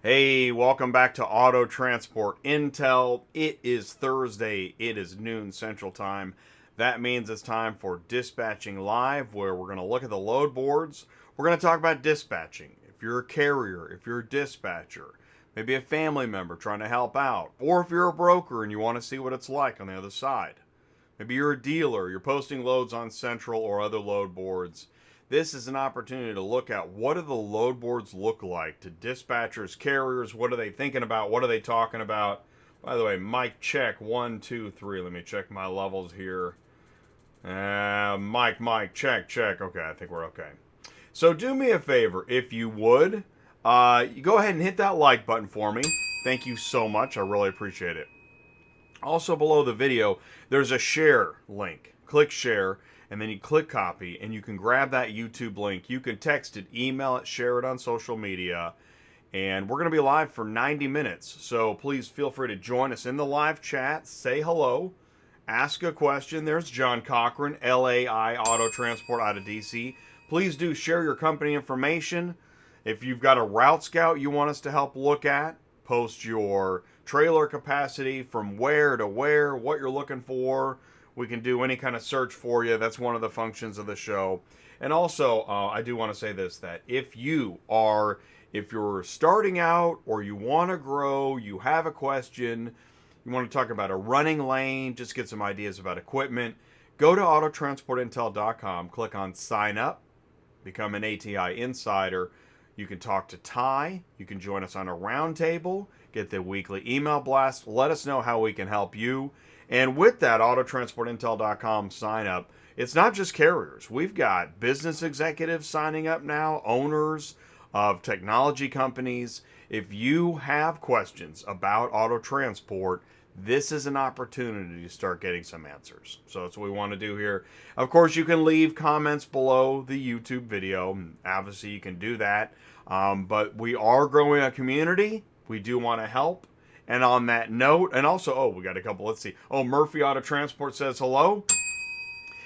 Hey, welcome back to Auto Transport Intel. It is Thursday. It is noon Central Time. That means it's time for Dispatching Live, where we're going to look at the load boards. We're going to talk about dispatching. If you're a carrier, if you're a dispatcher, maybe a family member trying to help out, or if you're a broker and you want to see what it's like on the other side. Maybe you're a dealer, you're posting loads on Central or other load boards. This is an opportunity to look at what do the load boards look like to dispatchers, carriers, what are they thinking about, what are they talking about. By the way, mic check, 1, 2, 3. Let me check my levels here. Mic, check. Okay, I think we're okay. So do me a favor, if you would, you go ahead and hit that like button for me. Thank you so much, I really appreciate it. Also below the video, there's a share link. Click share, and then you click copy, and you can grab that YouTube link. You can text it, email it, share it on social media, and we're going to be live for 90 minutes. So please feel free to join us in the live chat, say hello, ask a question. There's John Cochran, LAI Auto Transport out of DC. Please do share your company information. If you've got a route scout you want us to help look at, post your trailer capacity from where to where, what you're looking for. We can do any kind of search for you. That's one of the functions of the show. And also, I do want to say this, that if you're starting out or you want to grow, you have a question, you want to talk about a running lane, just get some ideas about equipment, go to autotransportintel.com, click on sign up, become an ATI insider. You can talk to Ty. You can join us on a roundtable, get the weekly email blast. Let us know how we can help you. And with that autotransportintel.com sign up, it's not just carriers. We've got business executives signing up now, owners of technology companies. If you have questions about auto transport, this is an opportunity to start getting some answers. So that's what we want to do here. Of course, you can leave comments below the YouTube video. Obviously, you can do that. But we are growing a community. We do want to help. And on that note, and also, we got a couple, let's see. Murphy Auto Transport says hello.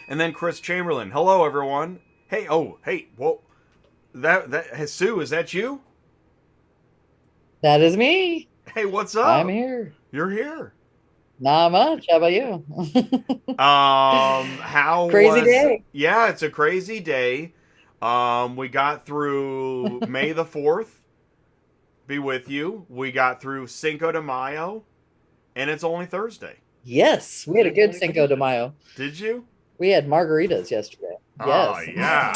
And then Chris Chamberlain, hello, everyone. Hey, whoa. Sue, is that you? That is me. Hey, what's up? I'm here. You're here. Not much. How about you? How Crazy was? day. Yeah, it's a crazy day. We got through May the 4th. Be with you. We got through Cinco de Mayo, and it's only Thursday. Yes, we had a good Cinco de Mayo. Did you? We had margaritas yesterday. Oh, Yes. yeah.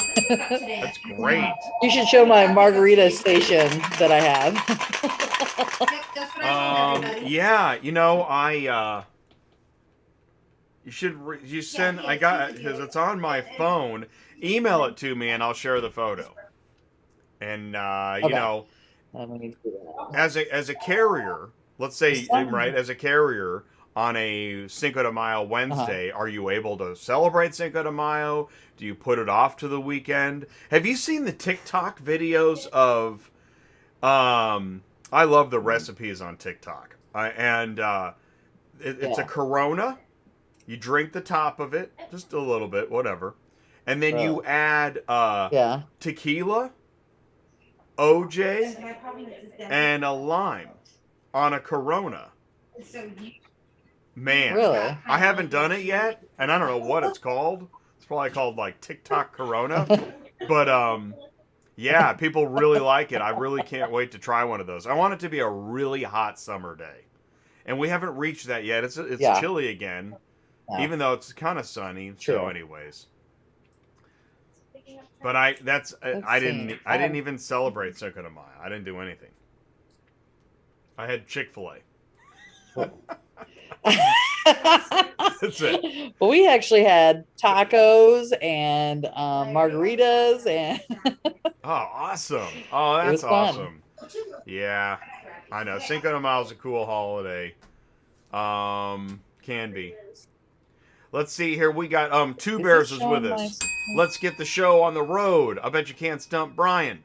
That's great. You should show my margarita station that I have. Yeah, you send, I got, because it's on my phone, email it to me and I'll share the photo. And, Okay. as a carrier, let's say, right, as a carrier on a Cinco de Mayo Uh-huh. Wednesday, are you able to celebrate Cinco de Mayo? Do you put it off to the weekend? Have you seen the TikTok videos of, I love the recipes on TikTok. It's a Yeah. Corona. You drink the top of it, just a little bit, whatever. And then you Really? add Yeah. tequila, OJ, and a lime on a Corona. Man, Really? I haven't done it yet, and I don't know what it's called. It's probably called like TikTok Corona. But yeah, people really like it. I really can't wait to try one of those. I want it to be a really hot summer day, and we haven't reached that yet. It's Yeah. chilly again, Yeah. even though it's kind of sunny. So, True. anyways, but Let's I see. didn't even celebrate Cinco de Mayo. I didn't do anything. I had Chick-fil-A. That's it. Well, we actually had tacos and margaritas, and Oh, awesome. Oh, it that's was fun. awesome. Yeah, I know. Cinco de Mayo is a cool holiday. Can be. Let's see here. We got Two Is this Bears is with showing my? us. Let's get the show on the road. I bet you can't stump Brian.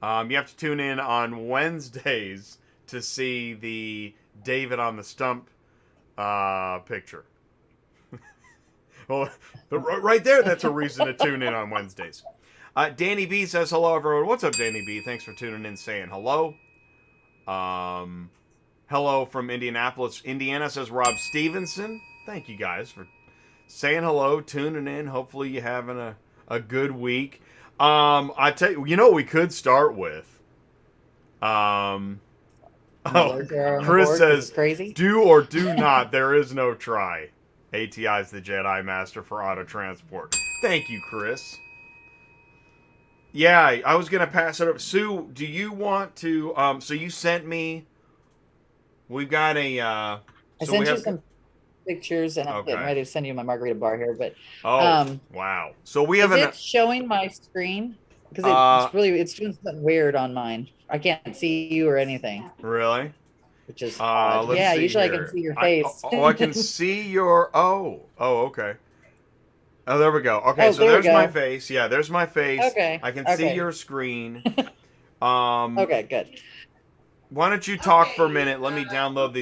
You have to tune in on Wednesdays to see the David on the stump picture. Well, right there, that's a reason to tune in on Wednesdays. Danny B says hello, everyone. What's up, Danny B? Thanks for tuning in, saying hello. Hello from Indianapolis, Indiana, says Rob Stevenson. Thank you guys for saying hello, tuning in. Hopefully you having a good week. I tell you, you know what we could start with. Um, oh, Another zero on the Chris board because says, it's crazy. "Do or do not. There is no try." ATI's the Jedi Master for auto transport. Thank you, Chris. Yeah, I was gonna pass it up. Sue, do you want to? So you sent me. We've got a. I So we sent you have. some pictures, and I'm getting Okay. ready to send you my margarita bar here. But Oh um, wow. So we have is an. it showing my screen? Because Uh, it's doing something weird on mine. I can't see you or anything, really? which is odd. Let's Yeah, see usually I can here. see your I face. I can see your. Oh, okay. Oh, there we go. Okay, Oh, so there we there's my go. face. Yeah, there's my face. Okay. I can see Okay. your screen. Um, Okay, good. why don't you talk for a minute? Let me download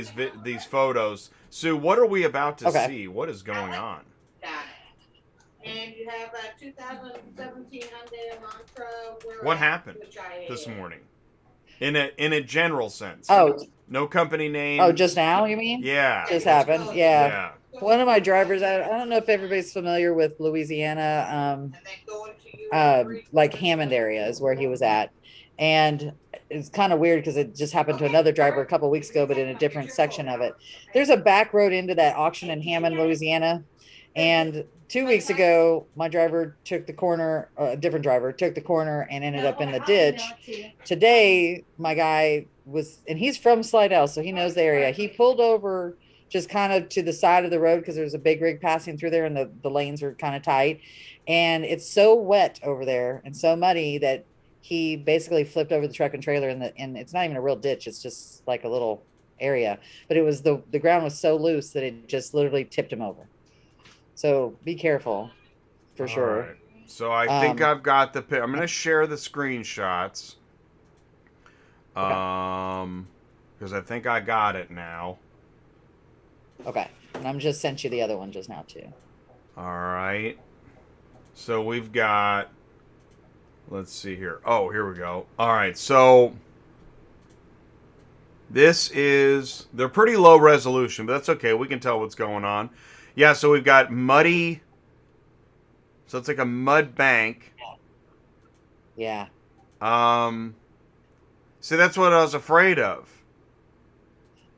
these photos. Sue, what are we about to Okay. see? What is going on? And you have a 2017 Hyundai Elantra. What happened this morning? In a general sense. Oh, No company oh, just names. now, you mean? Yeah. Just What's happened. Yeah. yeah. One of my drivers, I don't know if everybody's familiar with Louisiana, like Hammond area is where he was at. And it's kind of weird because it just happened to another driver a couple weeks ago, but in a different section of it. There's a back road into that auction in Hammond, Louisiana. And 2 weeks ago, my driver took the corner, a different driver took the corner and ended up in the ditch. Today, my guy was, and he's from Slidell, so he knows the area. He pulled over just kind of to the side of the road because there's a big rig passing through there and the lanes are kind of tight. And it's so wet over there and so muddy that he basically flipped over the truck and trailer and it's not even a real ditch. It's just like a little area, but it was the ground was so loose that it just literally tipped him over. So be careful for All sure. right. So I think Um, I've got the I'm going to share the screenshots. okay. Because I think I got it now. Okay. And I'm just sent you the other one just now too. All right. So we've got. Let's see here. Oh, here we go. All right. So this is. They're pretty low resolution, but that's okay. We can tell what's going on. Yeah. So we've got muddy. So it's like a mud bank. Yeah. Um. See, that's what I was afraid of.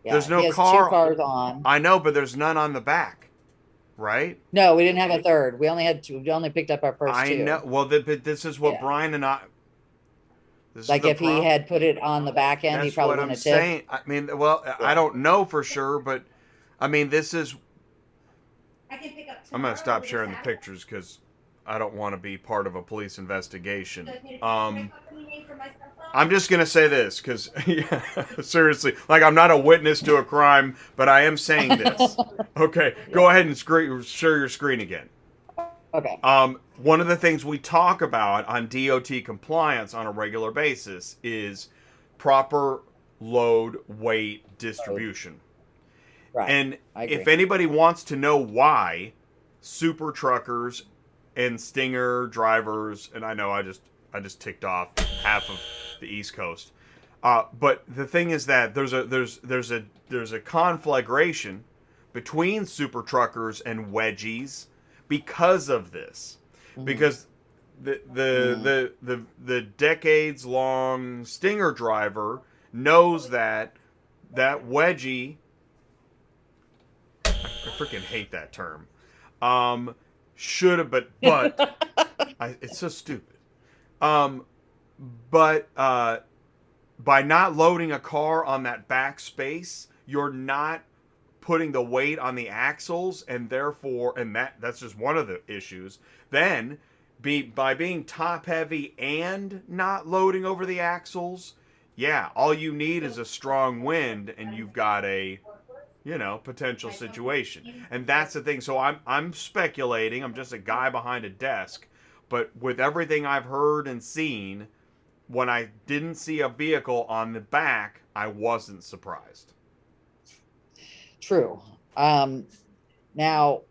Yeah. There's no He has car. two cars on. I know, but there's none on the back, right? No, we didn't have a third. We only had two. We only picked up our first I know. two. Well, but this is what Yeah. Brian and I. This is Like the if he problem. had put it on the back end, he That's probably what wouldn't I'm have tipped. saying. I mean, well, I Yeah. don't know for sure, but I mean, this is. I can pick up I'm gonna tomorrow stop or sharing the Saturday. pictures because I don't want to be part of a police investigation. So I need to pick my company name for my cell phone. I'm just gonna say this because, yeah, seriously, like I'm not a witness to a crime, but I am saying this. Okay, go ahead and share your screen again. Okay. One of the things we talk about on DOT compliance on a regular basis is proper load weight distribution. Right. And I agree. if anybody wants to know why super truckers and stinger drivers, and I know I just ticked off half of the East Coast, but the thing is that there's a conflagration between super truckers and wedgies because of this, because the decades long stinger driver knows that wedgie. I freaking hate that term. Should have, but it's so stupid. But by not loading a car on that back space, you're not putting the weight on the axles, and therefore, and that's just one of the issues. Then, by being top heavy and not loading over the axles, yeah, all you need is a strong wind, and you've got a potential situation. And that's the thing. So I'm speculating. I'm just a guy behind a desk, but with everything I've heard and seen, when I didn't see a vehicle on the back, I wasn't surprised. True. Now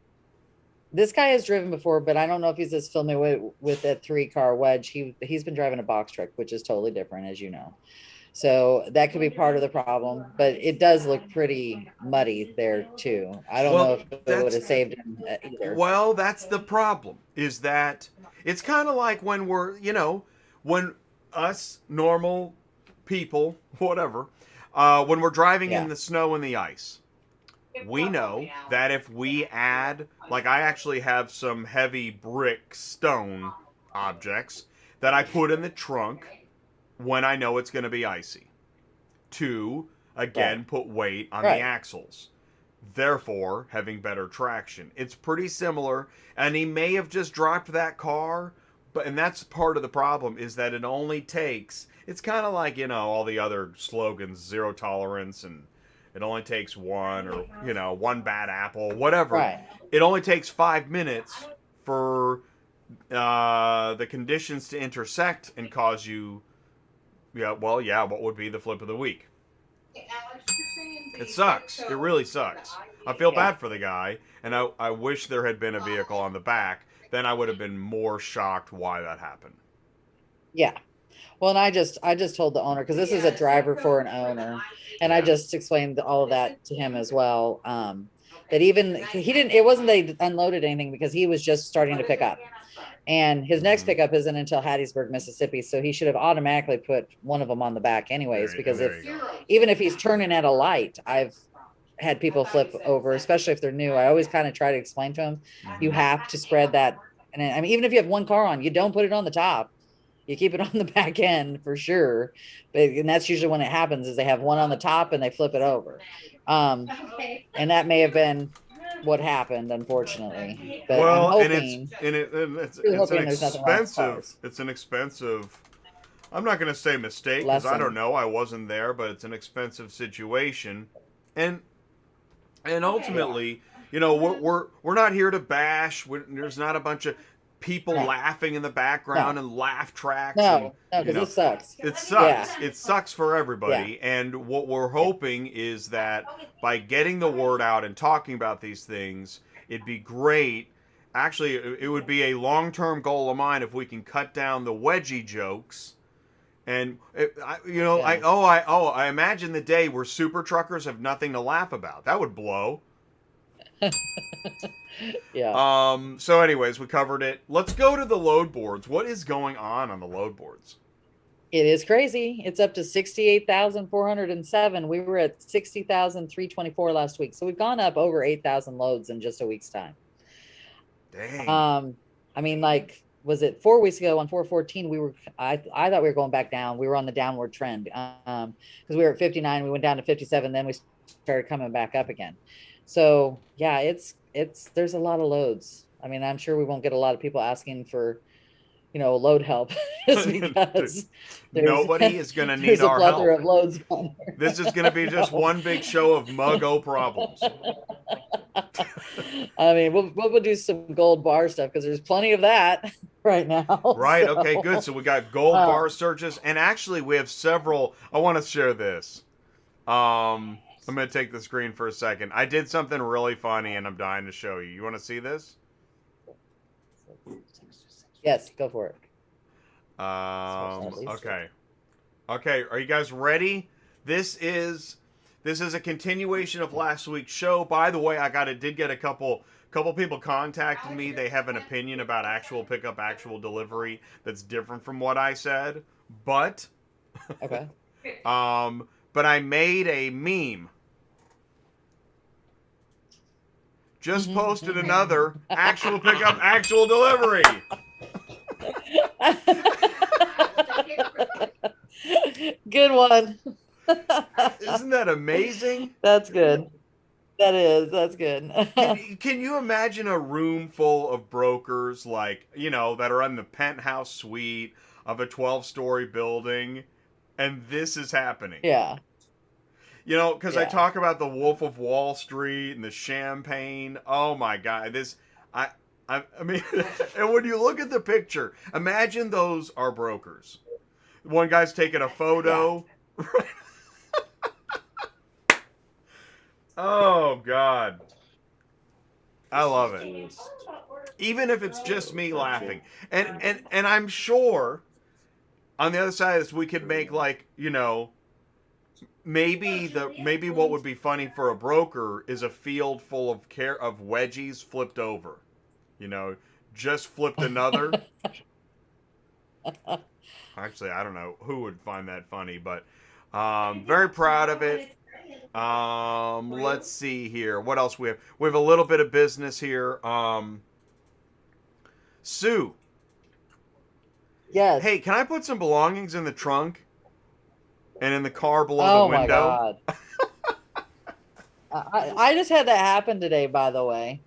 this guy has driven before, but I don't know if he's as familiar with that 3-car wedge. He's been driving a box truck, which is totally different, as you know. So that could be part of the problem, but it does look pretty muddy there too. I don't know Well, if it would that's have saved him either. well, that's the problem. Is that it's kind of like when when us normal people, whatever, when we're driving in Yeah. the snow and the ice. We know that if we add, like I actually have some heavy brick stone objects that I put in the trunk when I know it's going to be icy to, Right. again, put weight on the Right. axles, therefore having better traction. It's pretty similar, and he may have just dropped that car, but and that's part of the problem is that it only takes. It's kind of like all the other slogans, zero tolerance, and it only takes one, or one bad apple, whatever. Right. It only takes 5 minutes for the conditions to intersect and cause you. Yeah, well, yeah. What would be the flip of the week? It sucks. It really sucks. I feel Yeah. bad for the guy, and I wish there had been a vehicle on the back. Then I would have been more shocked why that happened. Yeah. Well, and I just told the owner because this is a driver for an owner, and I Yeah. just explained all of that to him as well. That even he didn't. It wasn't they unloaded anything because he was just starting to pick up, and his next Mhm. pickup isn't until Hattiesburg, Mississippi. So he should have automatically put one of them on the back, anyways. Because There you go. even if he's turning at a light, I've had people flip over, especially if they're new. I always kind of try to explain to them, you Mhm. have to spread that. And I mean, even if you have one car on, you don't put it on the top. You keep it on the back end for sure. But and that's usually when it happens is they have one on the top and they flip it over. And that may have been what happened, unfortunately. But I'm Well, and hoping, it's really it's an hoping there's nothing wrong with expensive. cars. It's an expensive. I'm not going to say mistake because I don't Lesson. know. I wasn't there, but it's an expensive situation, and ultimately, we're not here to bash. There's not a bunch of people No, laughing in the background no, and laugh tracks, and no, you because know it sucks. it Yeah, sucks. It sucks for yeah, everybody. And what we're yeah, hoping is that by getting the word out and talking about these things, it'd be great. Actually, it would be a long-term goal of mine if we can cut down the wedgie jokes. And yeah. I imagine the day where super truckers have nothing to laugh about. That would blow. Yeah. So anyways, we covered it. Let's go to the load boards. What is going on the load boards? It is crazy. It's up to 68,407. We were at 60,324 last week. So we've gone up over 8,000 loads in just a week's time. Dang. I mean, like, was it 4 weeks ago on 414? I thought we were going back down. We were on the downward trend. Because we were at 59, we went down to 57, then we started coming back up again. So yeah, there's a lot of loads. I mean, I'm sure we won't get a lot of people asking for load help just because there's Nobody is going to need there's a our plethora help. of loads on there. This is going to be just one big show of muggo problems. I mean, we'll do some gold bar stuff because there's plenty of that right now. Right. So, Okay, good. So we got gold bar searches, and actually we have several. I want to share this. I'm going to take the screen for a second. I did something really funny, and I'm dying to show you. You want to see this? yes, go for it. Okay. Okay, are you guys ready? This is a continuation of last week's show. By the way, did get a couple people contacted me. They have an opinion about actual pickup, actual delivery that's different from what I said. But Okay. but I made a meme. Just posted another actual pickup, actual delivery. Good one. Isn't that amazing? That's good. That's good. Can you imagine a room full of brokers that are in the penthouse suite of a 12-story building, and this is happening? Yeah. Because I Yeah. talk about the Wolf of Wall Street and the champagne. Oh my God, I mean, and when you look at the picture, imagine those are brokers. One guy's taking a photo. Oh God, I love it. Even if it's just me laughing, and I'm sure on the other side of this we could make maybe what would be funny for a broker is a field full of wedgies flipped over. You know, just flipped another. Actually, I don't know who would find that funny, but very proud of it. Let's see here. What else we have? We have a little bit of business here. Sue. Yes. Hey, can I put some belongings in the trunk and in the car below the window? Oh my God. I just had that happen today, by the way,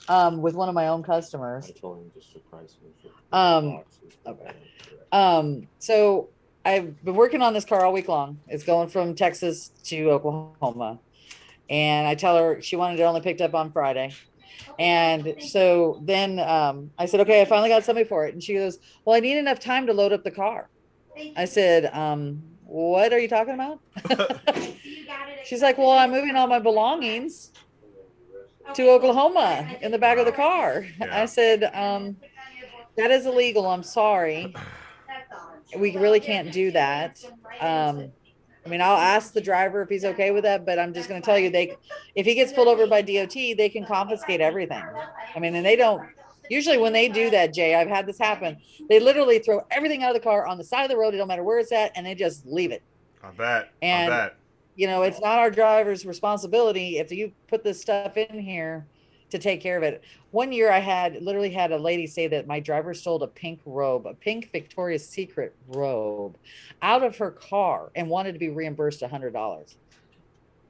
with one of my own customers. I told him just surprise me with Okay. So I've been working on this car all week long. It's going from Texas to Oklahoma. And I tell her she wanted it only picked up on Friday. And so then I said, okay, I finally got somebody for it. And she goes, well, I need enough time to load up the car. I said, what are you talking about? She's like, well, I'm moving all my belongings to Oklahoma in the back of the car. Yeah. I said, that is illegal. I'm sorry. We really can't do that. I mean, I'll ask the driver if he's okay with that, but I'm just going to tell you, if he gets pulled over by DOT, they can confiscate everything. I mean, and they don't, usually when they do that, Jay, I've had this happen. They literally throw everything out of the car on the side of the road. It don't matter where it's at. And they just leave it. I bet. And, I bet. You know, it's not our driver's responsibility if you put this stuff in here to take care of it. One year I literally had a lady say that my driver stole a pink robe, a pink Victoria's Secret robe out of her car and wanted to be reimbursed $100.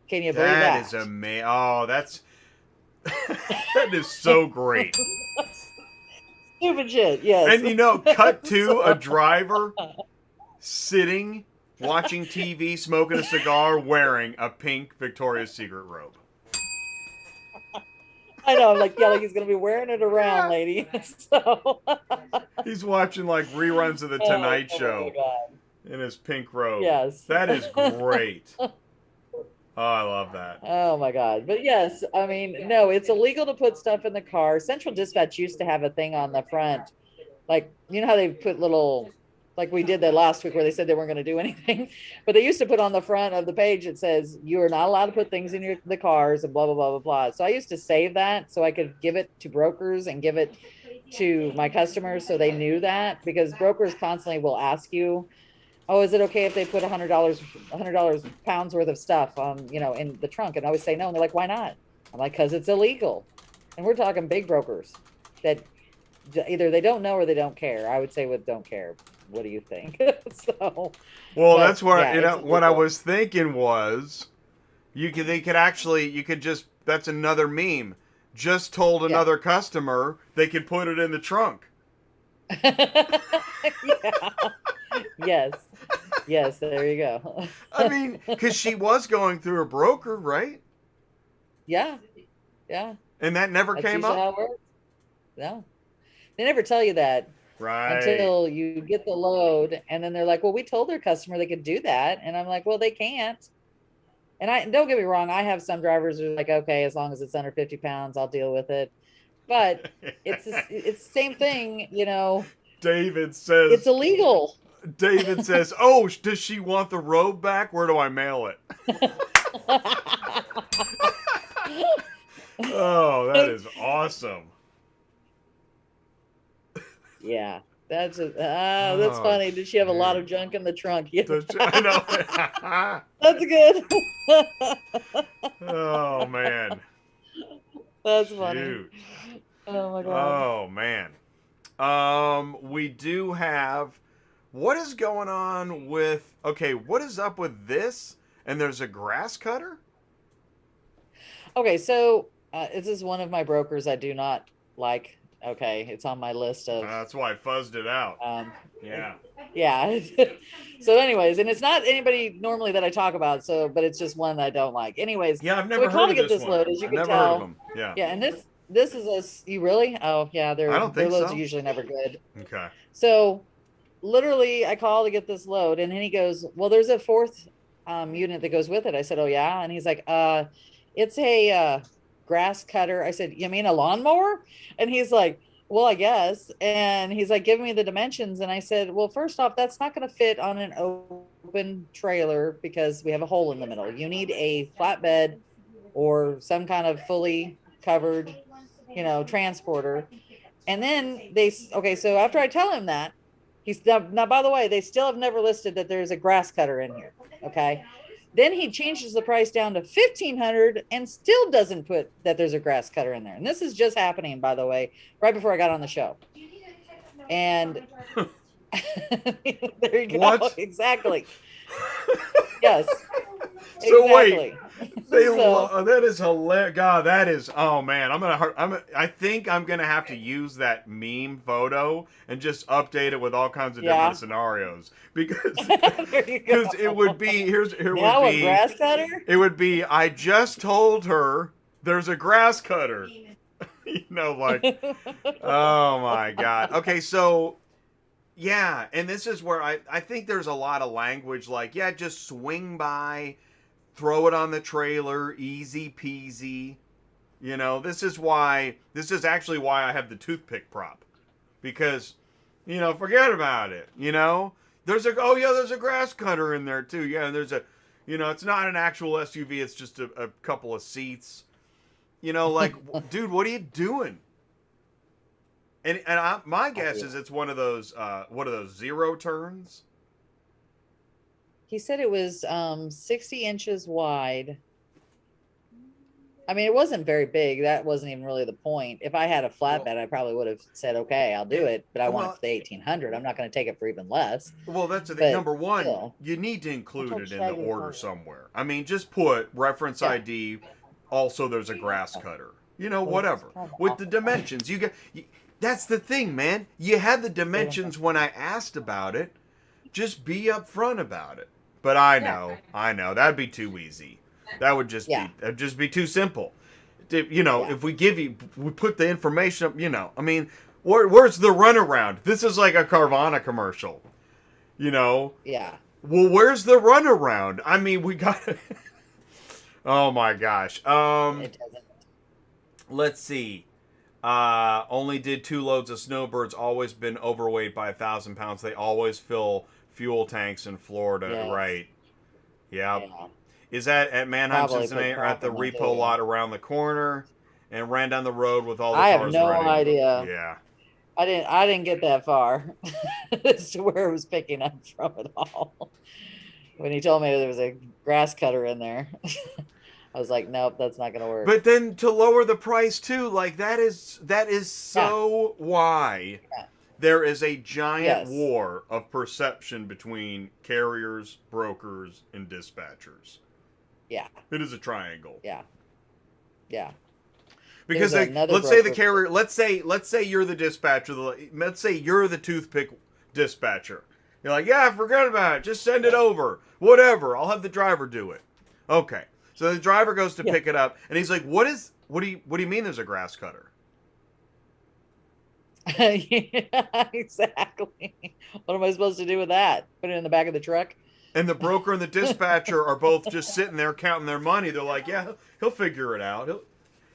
Can you believe that? That is amazing. Oh, that's that is so great. Stupid shit, yes. And you know, cut to a driver sitting, watching TV, smoking a cigar, wearing a pink Victoria's Secret robe. I know, I'm like, yeah, like he's gonna be wearing it around, lady. So he's watching like reruns of the Tonight Show in his pink robe. Yes. That is great. Oh, I love that. Oh my God. But yes, I mean, no, it's illegal to put stuff in the car. Central Dispatch used to have a thing on the front. Like, you know how they put little, like we did that last week where they said they weren't going to do anything, but they used to put on the front of the page, it says, you are not allowed to put things in the cars and blah, blah, blah, blah, blah. So I used to save that so I could give it to brokers and give it to my customers so they knew that, because brokers constantly will ask you, oh, is it okay if they put $100 pounds worth of stuff on, you know, in the trunk? And I always say no. And they're like, why not? I'm like, because it's illegal. And we're talking big brokers that either they don't know or they don't care. I would say with don't care. What do you think? So, well, that's what, yeah, you know, what I was thinking was you could just, that's another meme. Just told another customer they could put it in the trunk. Yeah. Yes, there you go. I mean, because she was going through a broker, right? Yeah. And that never That's came usually up? how it works. No. They never tell you that. Right. Until you get the load, and then they're like, well, we told their customer they could do that. And I'm like, well, they can't. And don't get me wrong, I have some drivers who are like, okay, as long as it's under 50 pounds, I'll deal with it. But it's the same thing, you know. David says it's illegal. David says, oh, does she want the robe back? Where do I mail it? Oh, that is awesome. Yeah, that's funny. Did she have a lot of junk in the trunk? Yeah. I know. That's good. Oh man, that's funny. Dude. Oh my God. Oh man. We do have. What is going on with? Okay, what is up with this? And there's a grass cutter. Okay, so this is one of my brokers I do not like. Okay, it's on my list of. That's why I fuzzed it out. Yeah. So, anyways, and it's not anybody normally that I talk about. So, but it's just one that I don't like. Anyways. Yeah, I've so never we heard of get this load, as you I've can never tell. heard of them. Yeah. Yeah, and this is you really? Oh yeah, their loads are usually never good. Okay. So, literally, I call to get this load, and then he goes, "Well, there's a fourth unit that goes with it." I said, "Oh yeah," and he's like, it's a grass cutter." I said, "You mean a lawnmower?" And he's like, "Well, I guess." And he's like, "Give me the dimensions." And I said, "Well, first off, that's not going to fit on an open trailer because we have a hole in the middle. You need a flatbed or some kind of fully covered, transporter. And then okay, so after I tell him that, he's now, by the way, they still have never listed that there's a grass cutter in here. Okay. Then he changes the price down to 1,500 and still doesn't put that there's a grass cutter in there. And this is just happening, by the way, right before I got on the show. And there you go. What? Exactly. Yes. So exactly. wait, that is hilarious. God, that is. Oh man, I think I'm gonna have to use that meme photo and just update it with all kinds of different scenarios because it would be a grass cutter. It would be. I just told her there's a grass cutter. Like, oh my God. Okay, so. Yeah, and this is where I think there's a lot of language like, yeah, just swing by, throw it on the trailer, easy peasy. This is actually why I have the toothpick prop. Because, forget about it, There's a grass cutter in there too. Yeah, and there's it's not an actual SUV, it's just a couple of seats. Like, dude, what are you doing? And my guess is it's one of those zero turns. He said it was 60 inches wide. I mean, it wasn't very big. That wasn't even really the point. If I had a flatbed, I probably would have said, okay, I'll do it. But I want it for the 1,800. I'm not going to take it for even less. Well, that's the thing. Number one, you need to include it in the order somewhere. I mean, just put reference ID. Also, there's a grass cutter. Whatever. With the dimensions. That's the thing, man. You had the dimensions when I asked about it. Just be upfront about it. But I know. That'd be too easy. That would just be too simple. If we put the information up, I mean, where's the runaround? This is like a Carvana commercial. Yeah. Well, where's the runaround? I mean, we got to... Oh my gosh. It doesn't. Let's see. Only did 2 loads of snowbirds. Always been overweight by 1,000 pounds. They always fill fuel tanks in Florida, Yes. Right? Yep. Yeah. Is that at Manheim, Cincinnati, or at the repo lot around the corner? And ran down the road with all the cars. I have no idea. Yeah. I didn't get that far as to where it was picking up from at all. When he told me there was a grass cutter in there. I was like, nope, that's not going to work. But then to lower the price too, like that is so why there is a giant war of perception between carriers, brokers, and dispatchers. Yeah. It is a triangle. Yeah. Yeah. Because let's say the carrier, let's say you're the dispatcher, let's say you're the toothpick dispatcher. You're like, yeah, forget about it. Just send it over. Whatever. I'll have the driver do it. Okay. So the driver goes to pick it up, and he's like, "What do you mean? There's a grass cutter?" Yeah, exactly. What am I supposed to do with that? Put it in the back of the truck? And the broker and the dispatcher are both just sitting there counting their money. They're like, "Yeah, he'll figure it out.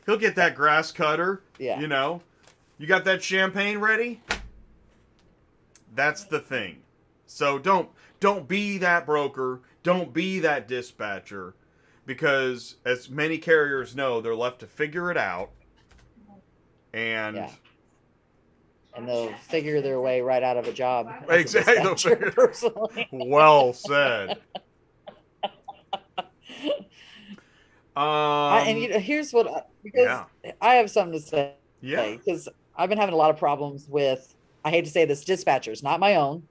He'll get that grass cutter." Yeah. You got that champagne ready? That's the thing. So don't be that broker. Don't be that dispatcher. Because as many carriers know, they're left to figure it out. And they'll figure their way right out of a job. Exactly. Personally. Well said. And here's what, because I have something to say. Yeah. Because I've been having a lot of problems with, I hate to say this, dispatchers, not my own,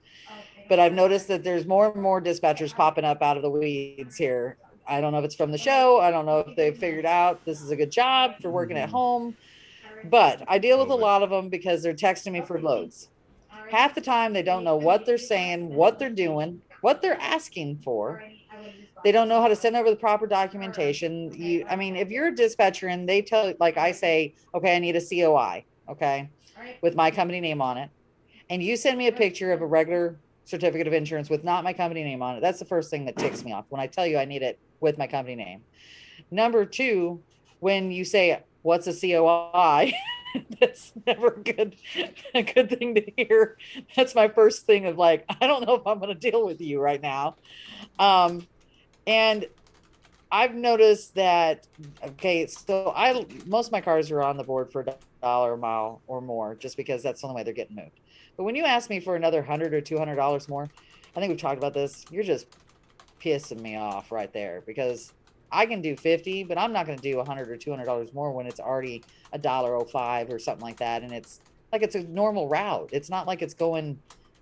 but I've noticed that there's more and more dispatchers popping up out of the weeds here. I don't know if it's from the show. I don't know if they've figured out this is a good job for working at home, but I deal with a lot of them because they're texting me for loads. Half the time they don't know what they're saying, what they're doing, what they're asking for. They don't know how to send over the proper documentation. If you're a dispatcher and they tell, like I say, okay, I need a COI, okay, with my company name on it, and you send me a picture of a regular certificate of insurance with not my company name on it, that's the first thing that ticks me off when I tell you I need it with my company name. Number two, when you say, what's a COI? That's never a good thing to hear. That's my first thing of like, I don't know if I'm going to deal with you right now. And I've noticed that, okay, so most of my cars are on the board for $1 a mile or more, just because that's the only way they're getting moved. But when you ask me for another 100 or $200 more, I think we've talked about this. You're just pissing me off right there, because I can do 50, but I'm not going to do 100 or $200 more when it's already $1.05 or something like that. And it's like, it's a normal route. It's not like it's going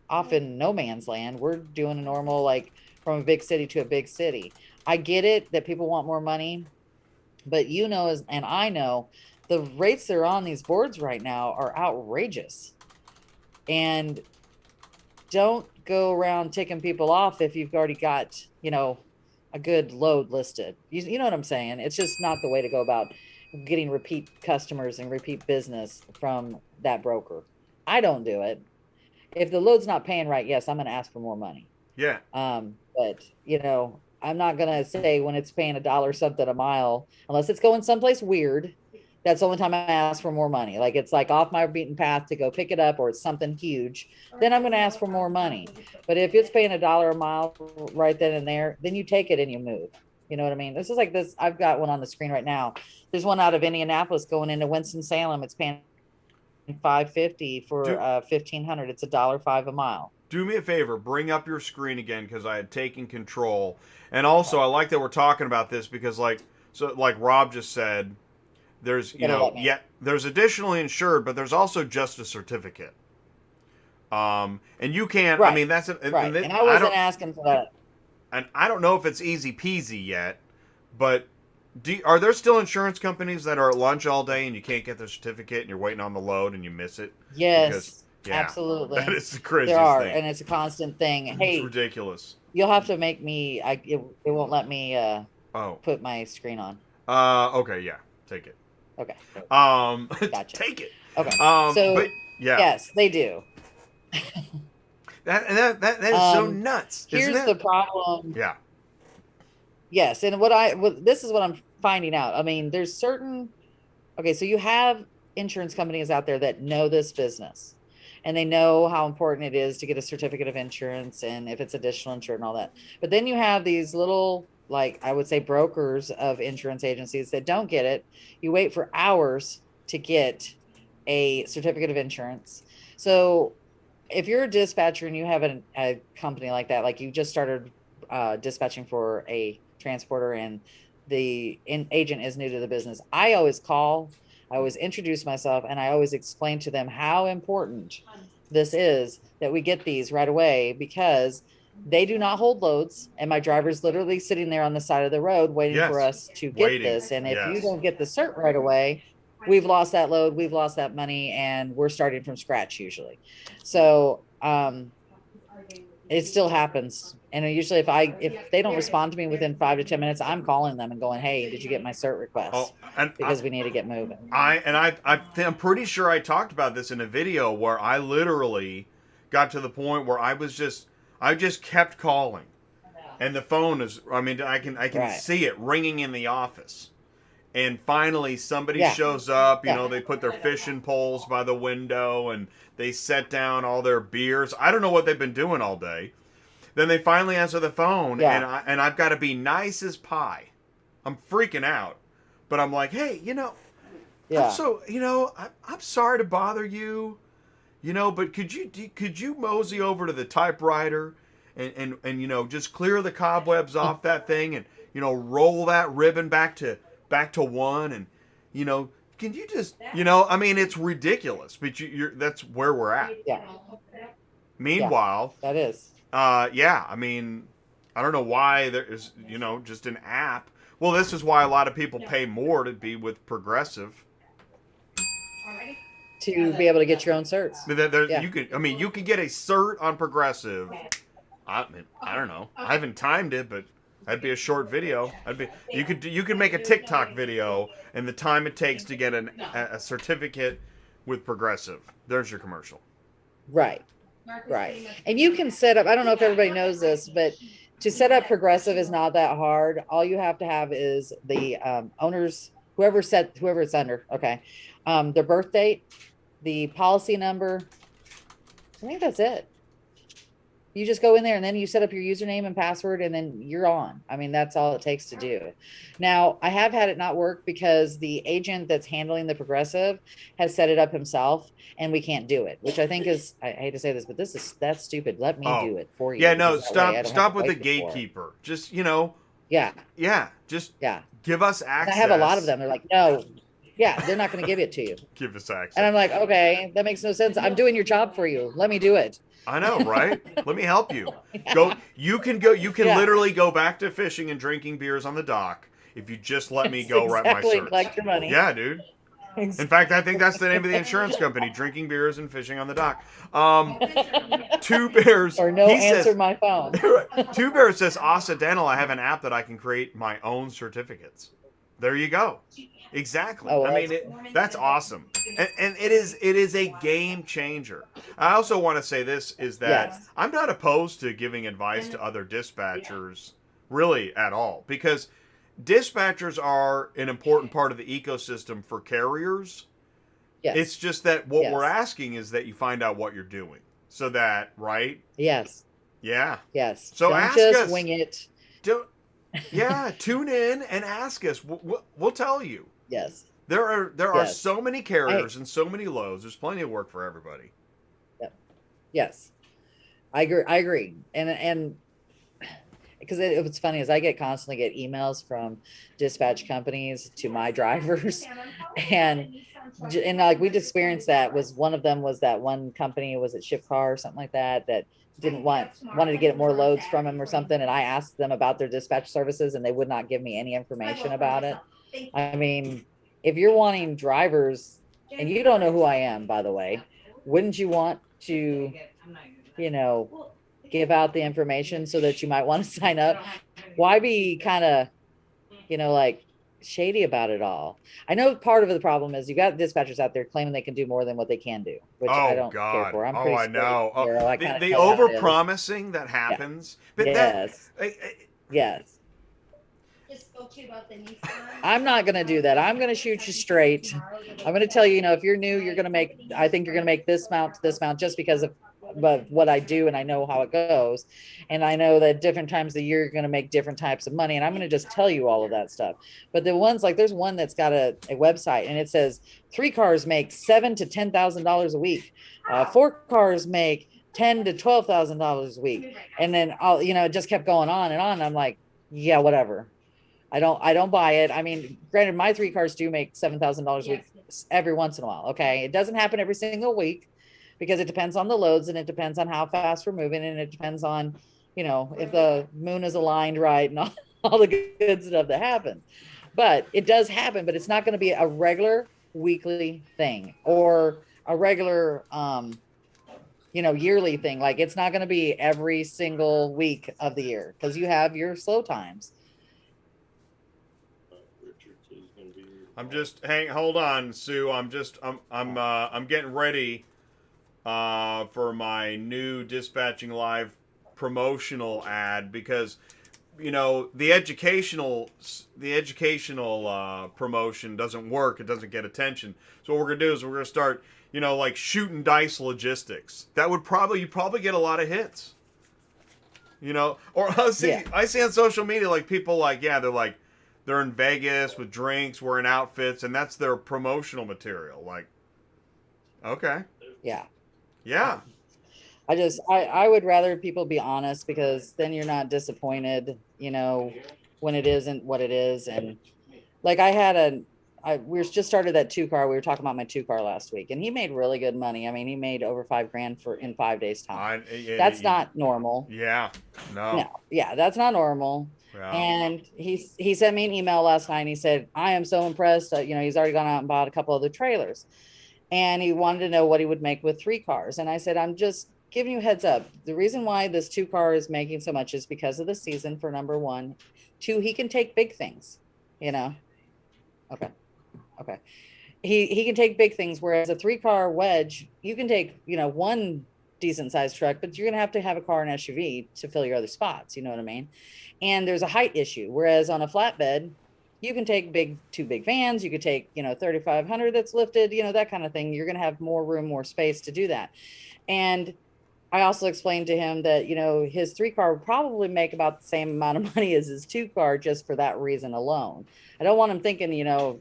off in no man's land. We're doing a normal, like from a big city to a big city. I get it that people want more money, but and I know the rates that are on these boards right now are outrageous. And don't go around ticking people off if you've already got, a good load listed. You know what I'm saying? It's just not the way to go about getting repeat customers and repeat business from that broker. I don't do it. If the load's not paying right, yes, I'm going to ask for more money. Yeah. But I'm not going to say when it's paying $1 something a mile, unless it's going someplace weird. That's the only time I ask for more money. Like it's like off my beaten path to go pick it up, or it's something huge, then I'm going to ask for more money. But if it's paying $1 a mile right then and there, then you take it and you move. You know what I mean? This is like this. I've got one on the screen right now. There's one out of Indianapolis going into Winston-Salem. It's paying $5.50 for 1,500. It's $1.05 a mile. Do me a favor, bring up your screen again, because I had taken control. And also, I like that we're talking about this because, like Rob just said, there's there's additionally insured, but there's also just a certificate. And you can't. Right. I mean, that's right. And I wasn't asking for that. And I don't know if it's easy peasy yet, but are there still insurance companies that are at lunch all day and you can't get the certificate and you're waiting on the load and you miss it? Yes, absolutely. That is the craziest there are, thing. And it's a constant thing. Hey, it's ridiculous. You'll have to make me. It won't let me. Put my screen on. Okay, yeah, take it. Okay. Gotcha. Take it. Okay. But yes, they do. that is so nuts. Here's the problem. Yeah. Yes, and this is what I'm finding out. I mean, there's certain. Okay, so you have insurance companies out there that know this business, and they know how important it is to get a certificate of insurance, and if it's additional insured and all that. But then you have these little, like I would say, brokers of insurance agencies that don't get it. You wait for hours to get a certificate of insurance. So if you're a dispatcher and you have a company like that, like you just started dispatching for a transporter and the agent is new to the business, I always call, I always introduce myself, and I always explain to them how important this is that we get these right away, because they do not hold loads, and my driver's literally sitting there on the side of the road waiting for us to get this. And if you don't get the cert right away, we've lost that load, we've lost that money, and we're starting from scratch usually. So it still happens. And usually if they don't respond to me within 5 to 10 minutes, I'm calling them and going, hey, did you get my cert request? Because we need to get moving. I'm pretty sure I talked about this in a video where I literally got to the point where I just kept calling, and the phone is, I mean, I can see it ringing in the office. And finally somebody shows up, they put their fishing poles by the window and they set down all their beers. I don't know what they've been doing all day. Then they finally answer the phone, and I've got to be nice as pie. I'm freaking out. But I'm like, hey, I'm sorry to bother you, but could you mosey over to the typewriter and just clear the cobwebs off that thing and, roll that ribbon back to one, and can you just I mean, it's ridiculous, but that's where we're at. Meanwhile, that is I mean, I don't know why there is just an app. Well, this is why a lot of people pay more to be with Progressive, to be able to get your own certs. You could get a cert on Progressive. I don't know, I haven't timed it, but that'd be a short video. You could make a TikTok video and the time it takes to get a certificate with Progressive. There's your commercial. Right. And you can set up, I don't know if everybody knows this, but to set up Progressive is not that hard. All you have to have is the owners whoever it's under. Okay. Their birth date, the policy number. I think that's it. You just go in there and then you set up your username and password and then you're on. I mean, that's all it takes to do. Now, I have had it not work because the agent that's handling the Progressive has set it up himself and we can't do it, which I think is, I hate to say this, but that's stupid. Let me do it for you. Yeah, no, Because that way I don't have stop to with the wait before. gatekeeper. Just, Yeah, just yeah. give us And access. I have a lot of them. They're like, no, yeah, they're not going to give it to you. Give us access. And I'm like, okay, that makes no sense. I'm doing your job for you. Let me do it. I know, right? Let me help you. Yeah. You can Yeah. literally go back to fishing and drinking beers on the dock if you just let me go write my Exactly, certs. collect your money. Yeah, dude. In fact, I think that's the name of the insurance company: drinking beers and fishing on the dock. Two Bears. Or no he answer says, my phone. Two Bears says, Occidental, I have an app that I can create my own certificates. There you go. Exactly. Oh, well, I mean, that's awesome. And it is a game changer. I also want to say this is that Yes. I'm not opposed to giving advice to other dispatchers really at all, because dispatchers are an important part of the ecosystem for carriers. Yes. It's just that what Yes. we're asking is that you find out what you're doing. So that, right? Yes. Yeah. Yes. So don't ask just us. wing it. Don't, yeah, tune in and ask us. We'll tell you. Yes. There are Yes. so many carriers and so many loads. There's plenty of work for everybody. Yes. I agree. And because what's funny is I constantly get emails from dispatch companies to my drivers, and like we experienced that. Was one of them was that one company, was it Shift Car or something like that, that wanted to get more loads from him or something, and I asked them about their dispatch services and they would not give me any information about it. I mean, if you're wanting drivers and you don't know who I am, by the way, wouldn't you want to, give out the information so that you might want to sign up? Why be kind of, like shady about it all? I know part of the problem is you got dispatchers out there claiming they can do more than what they can do, which I don't care for. I'm pretty I know. The over over-promising that happens. But yes. Yes. I'm not going to do that. I'm going to shoot you straight. I'm going to tell you, if you're new, I think you're going to make this amount, just because of what I do, and I know how it goes. And I know that different times of the year, you're going to make different types of money. And I'm going to just tell you all of that stuff. But the ones like, there's one that's got a website and it says 3 cars make $7,000 to $10,000 a week. 4 cars make $10,000 to $12,000 a week. And then it just kept going on and on. I'm like, yeah, whatever. I don't buy it. I mean, granted, my 3 cars do make $7,000 a week every once in a while. Okay. It doesn't happen every single week because it depends on the loads and it depends on how fast we're moving. And it depends on, if the moon is aligned right and all the good stuff that happens. But it does happen, but it's not going to be a regular weekly thing or a regular, yearly thing. Like, it's not going to be every single week of the year because you have your slow times. Hold on, Sue. I'm getting ready for my new Dispatching Live promotional ad, because the educational promotion doesn't work. It doesn't get attention. So what we're gonna do is we're gonna start like shooting dice logistics. That would you probably get a lot of hits. Or I see on social media like people they're in Vegas with drinks, wearing outfits, and that's their promotional material. Like, okay. Yeah. Yeah. I would rather people be honest, because then you're not disappointed, when it isn't what it is. And like we just started that 2 car. We were talking about my 2 car last week, and he made really good money. I mean, he made over $5,000 in 5 days time. That's not normal. Yeah. No. Yeah. That's not normal. Yeah. And he sent me an email last night and he said, I am so impressed. He's already gone out and bought a couple other trailers, and he wanted to know what he would make with 3 cars. And I said, I'm just giving you a heads up. The reason why this 2 car is making so much is because of the season, for number 1. 2, he can take big things, Okay. He can take big things. Whereas a 3 car wedge, you can take, one decent sized truck, but you're going to have a car and SUV to fill your other spots. You know what I mean? And there's a height issue. Whereas on a flatbed, You can take two big vans. You could take, 3,500 that's lifted, that kind of thing. You're going to have more room, more space to do that. And I also explained to him that, his 3 car would probably make about the same amount of money as his 2 car just for that reason alone. I don't want him thinking,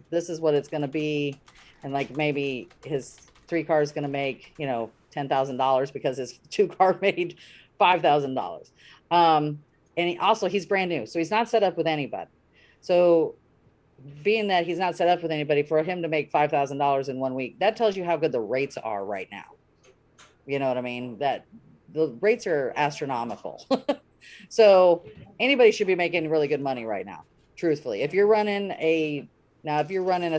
this is what it's going to be. And like maybe his 3 car is going to make, $10,000 because his 2 car made $5,000. And he's brand new. So he's not set up with anybody. So being that he's not set up with anybody, for him to make $5,000 in 1 week, that tells you how good the rates are right now. You know what I mean? That the rates are astronomical. So anybody should be making really good money right now, truthfully. If you're running a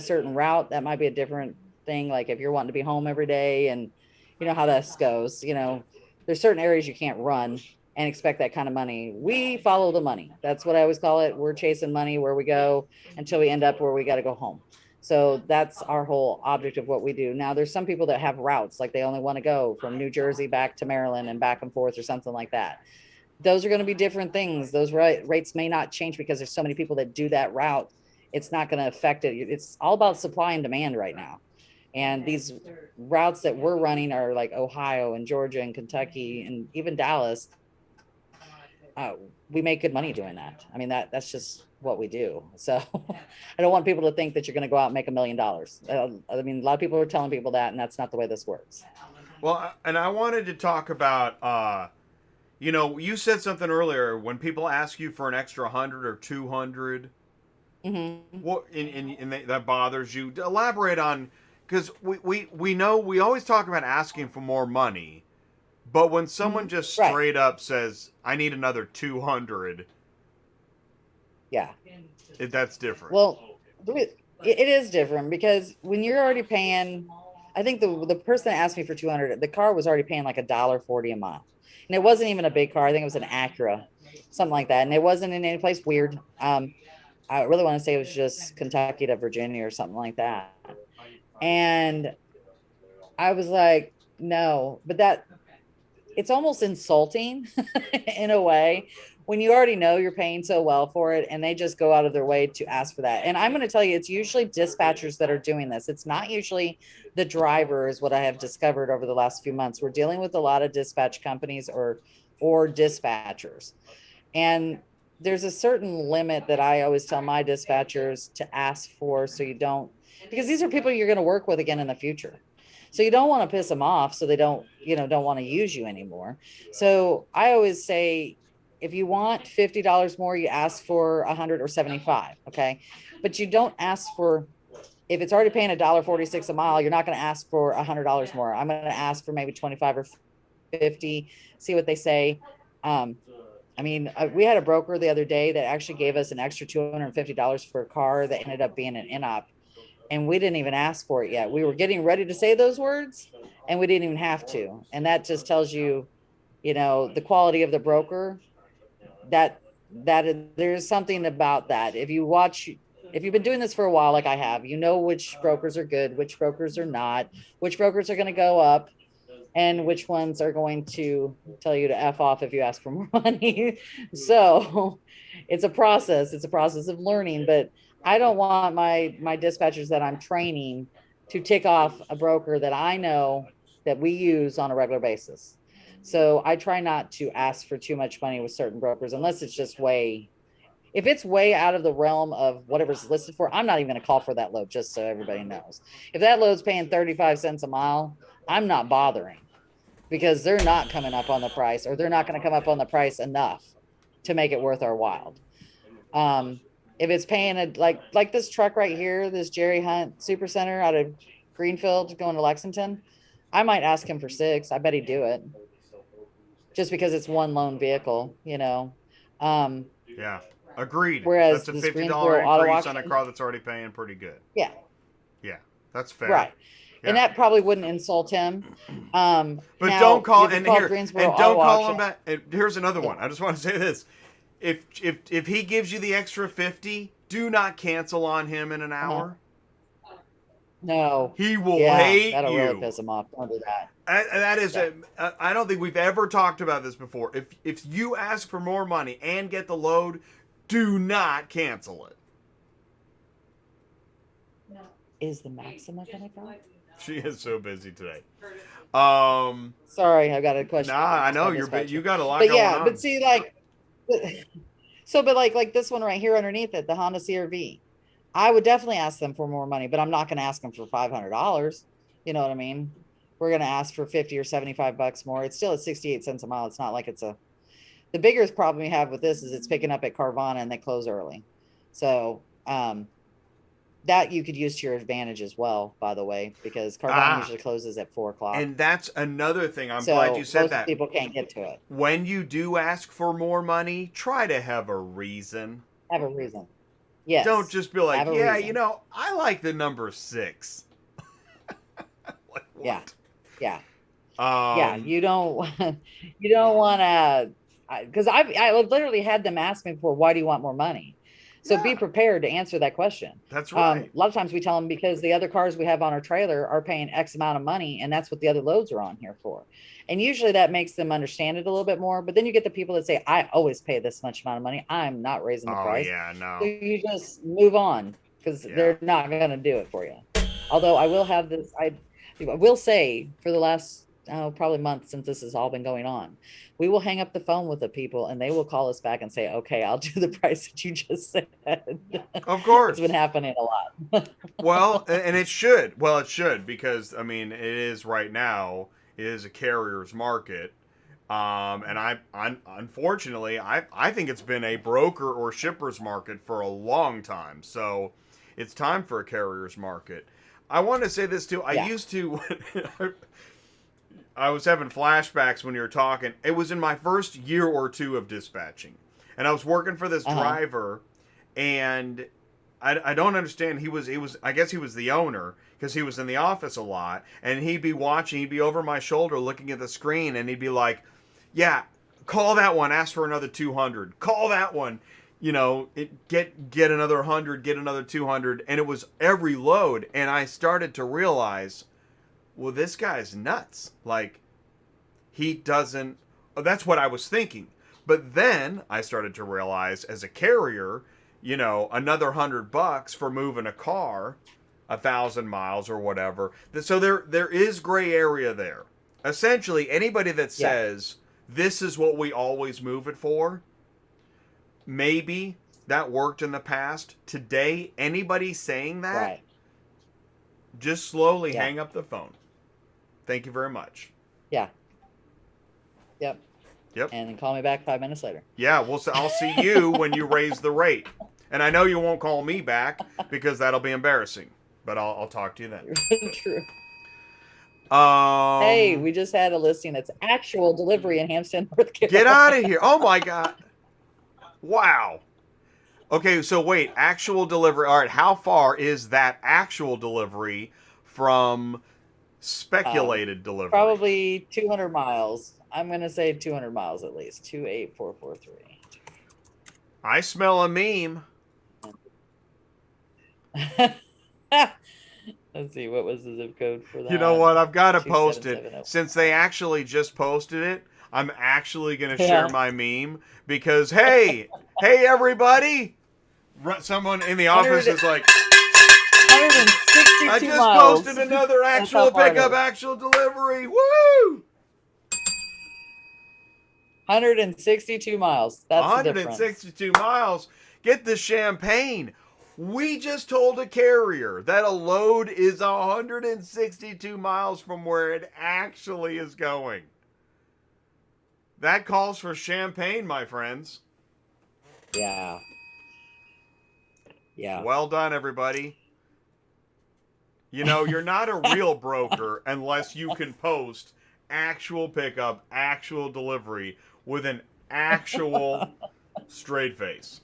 certain route, that might be a different thing. Like if you're wanting to be home every day, and you know how this goes, there's certain areas you can't run and expect that kind of money. We follow the money. That's what I always call it. We're chasing money where we go until we end up where we got to go home. So that's our whole object of what we do. Now, there's some people that have routes, like they only want to go from New Jersey back to Maryland and back and forth or something like that. Those are going to be different things. Those rates may not change because there's so many people that do that route. It's not going to affect it. It's all about supply and demand right now. And these routes that we're running are like Ohio and Georgia and Kentucky and even Dallas. We make good money doing that. I mean, that's just what we do. So I don't want people to think that you're going to go out and make $1 million. I mean, a lot of people are telling people that, and that's not the way this works. Well, and I wanted to talk about, you said something earlier when people ask you for an extra 100 or 200. Mm-hmm. What and that bothers you? Elaborate on, because we know we always talk about asking for more money. But when someone just straight up says, I need another 200. Yeah. That's different. Well, it is different because when you're already paying, I think the person that asked me for 200, the car was already paying like $1.40 a mile. And it wasn't even a big car. I think it was an Acura, something like that. And it wasn't in any place weird. I really want to say it was just Kentucky to Virginia or something like that. And I was like, no, but it's almost insulting in a way when you already know you're paying so well for it and they just go out of their way to ask for that. And I'm going to tell you, it's usually dispatchers that are doing this. It's not usually the drivers, what I have discovered over the last few months. We're dealing with a lot of dispatch companies or dispatchers. And there's a certain limit that I always tell my dispatchers to ask for, so you don't, because these are people you're going to work with again in the future. So you don't want to piss them off so they don't want to use you anymore. So I always say, if you want $50 more, you ask for 100 or 75. Okay. But you don't ask for, if it's already paying $1.46 a mile, you're not going to ask for $100 more. I'm going to ask for maybe 25 or 50, see what they say. We had a broker the other day that actually gave us an extra $250 for a car that ended up being an in-op. And we didn't even ask for it yet. We were getting ready to say those words and we didn't even have to. And that just tells you, the quality of the broker, that there's something about that. If you've been doing this for a while, like I have, which brokers are good, which brokers are not, which brokers are going to go up, and which ones are going to tell you to F off if you ask for more money. So it's a process. It's a process of learning, but I don't want my dispatchers that I'm training to tick off a broker that I know that we use on a regular basis. So I try not to ask for too much money with certain brokers unless it's just if it's way out of the realm of whatever's listed for. I'm not even going to call for that load, just so everybody knows. If that load's paying 35 cents a mile, I'm not bothering, because they're not coming up on the price, or they're not going to come up on the price enough to make it worth our while. If it's paying like this truck right here, this Jerry Hunt Super Center out of Greenfield going to Lexington, I might ask him for 6. I bet he'd do it, just because it's one lone vehicle, Yeah, agreed. Whereas that's a this $50 auto increase auction, on a car that's already paying pretty good. Yeah, that's fair. Right. Yeah. And that probably wouldn't insult him. But don't call and don't call him back. Here's another one. I just want to say this: if he gives you the extra 50, do not cancel on him in an hour. No, he will hate that'll you. really piss him off. Don't do that. That is, I don't think we've ever talked about this before. If you ask for more money and get the load, do not cancel it. Is the Maxima gonna go? She is so busy today. Sorry, I got a question. Nah, I know Sorry, you dispatcher. got a lot But going yeah, on. but see, like, so, but like this one right here underneath it, the Honda CR-V. I would definitely ask them for more money, but I'm not going to ask them for $500. You know what I mean? We're going to ask for 50 or 75 bucks more. It's still at 68 cents a mile. It's not like it's a, the biggest problem we have with this is it's picking up at Carvana and they close early. So, that you could use to your advantage as well, by the way, because Carvana usually closes at 4 o'clock. And that's another thing. I'm glad you said most that. People can't get to it. When you do ask for more money, try to have a reason. Have a reason. Yes. Don't just be like, yeah, reason. you know, I like the number 6. Like, yeah. Yeah. Yeah. You don't want to, because I literally had them ask me before, why do you want more money? So be prepared to answer that question. That's right. A lot of times we tell them because the other cars we have on our trailer are paying X amount of money, and that's what the other loads are on here for. And usually that makes them understand it a little bit more. But then you get the people that say, I always pay this much amount of money. I'm not raising the price. Yeah, no. So you just move on because they're not going to do it for you. Although I will have this, I will say for the last probably month since this has all been going on, we will hang up the phone with the people and they will call us back and say, okay, I'll do the price that you just said. Of course. It's been happening a lot. Well, and it should. Well, it should, because I mean, it is right now, it is a carrier's market. And I unfortunately, I think it's been a broker or shipper's market for a long time. So it's time for a carrier's market. I want to say this too. I used to, I was having flashbacks when you were talking. It was in my first year or two of dispatching. And I was working for this driver, and I don't understand. He was, I guess he was the owner, because he was in the office a lot, and he'd be watching, he'd be over my shoulder looking at the screen, and he'd be like, yeah, call that one, ask for another 200. Call that one, you know, get another 100, get another 200, and it was every load, and I started to realize, well, this guy's nuts. Like, he doesn't, that's what I was thinking. But then I started to realize, as a carrier, you know, another $100 for moving a car 1,000 miles or whatever. So there is gray area there. Essentially, anybody that says this is what we always move it for, maybe that worked in the past. Today, anybody saying that, just slowly hang up the phone. Thank you very much. Yeah. Yep. And then call me back 5 minutes later. Yeah, well, so I'll see you when you raise the rate. And I know you won't call me back because that'll be embarrassing. But I'll talk to you then. True. Hey, we just had a listing that's actual delivery in Hampstead, North Carolina. Get out of here. Oh, my God. Wow. Okay, so wait. Actual delivery. All right, how far is that actual delivery from speculated delivery? Probably 200 miles. I'm going to say 200 miles at least. 28443. I smell a meme. Let's see, what was the zip code for that? You know what? I've got to post it. Since they actually just posted it, I'm actually going to share my meme because, hey, everybody. Someone in the office is like, 162 I just miles. posted another actual pickup, actual delivery. Woo! 162 miles. That's 162 miles. Get the champagne. We just told a carrier that a load is 162 miles from where it actually is going. That calls for champagne, my friends. Yeah. Well done, everybody. You know, you're not a real broker unless you can post actual pickup, actual delivery with an actual straight face.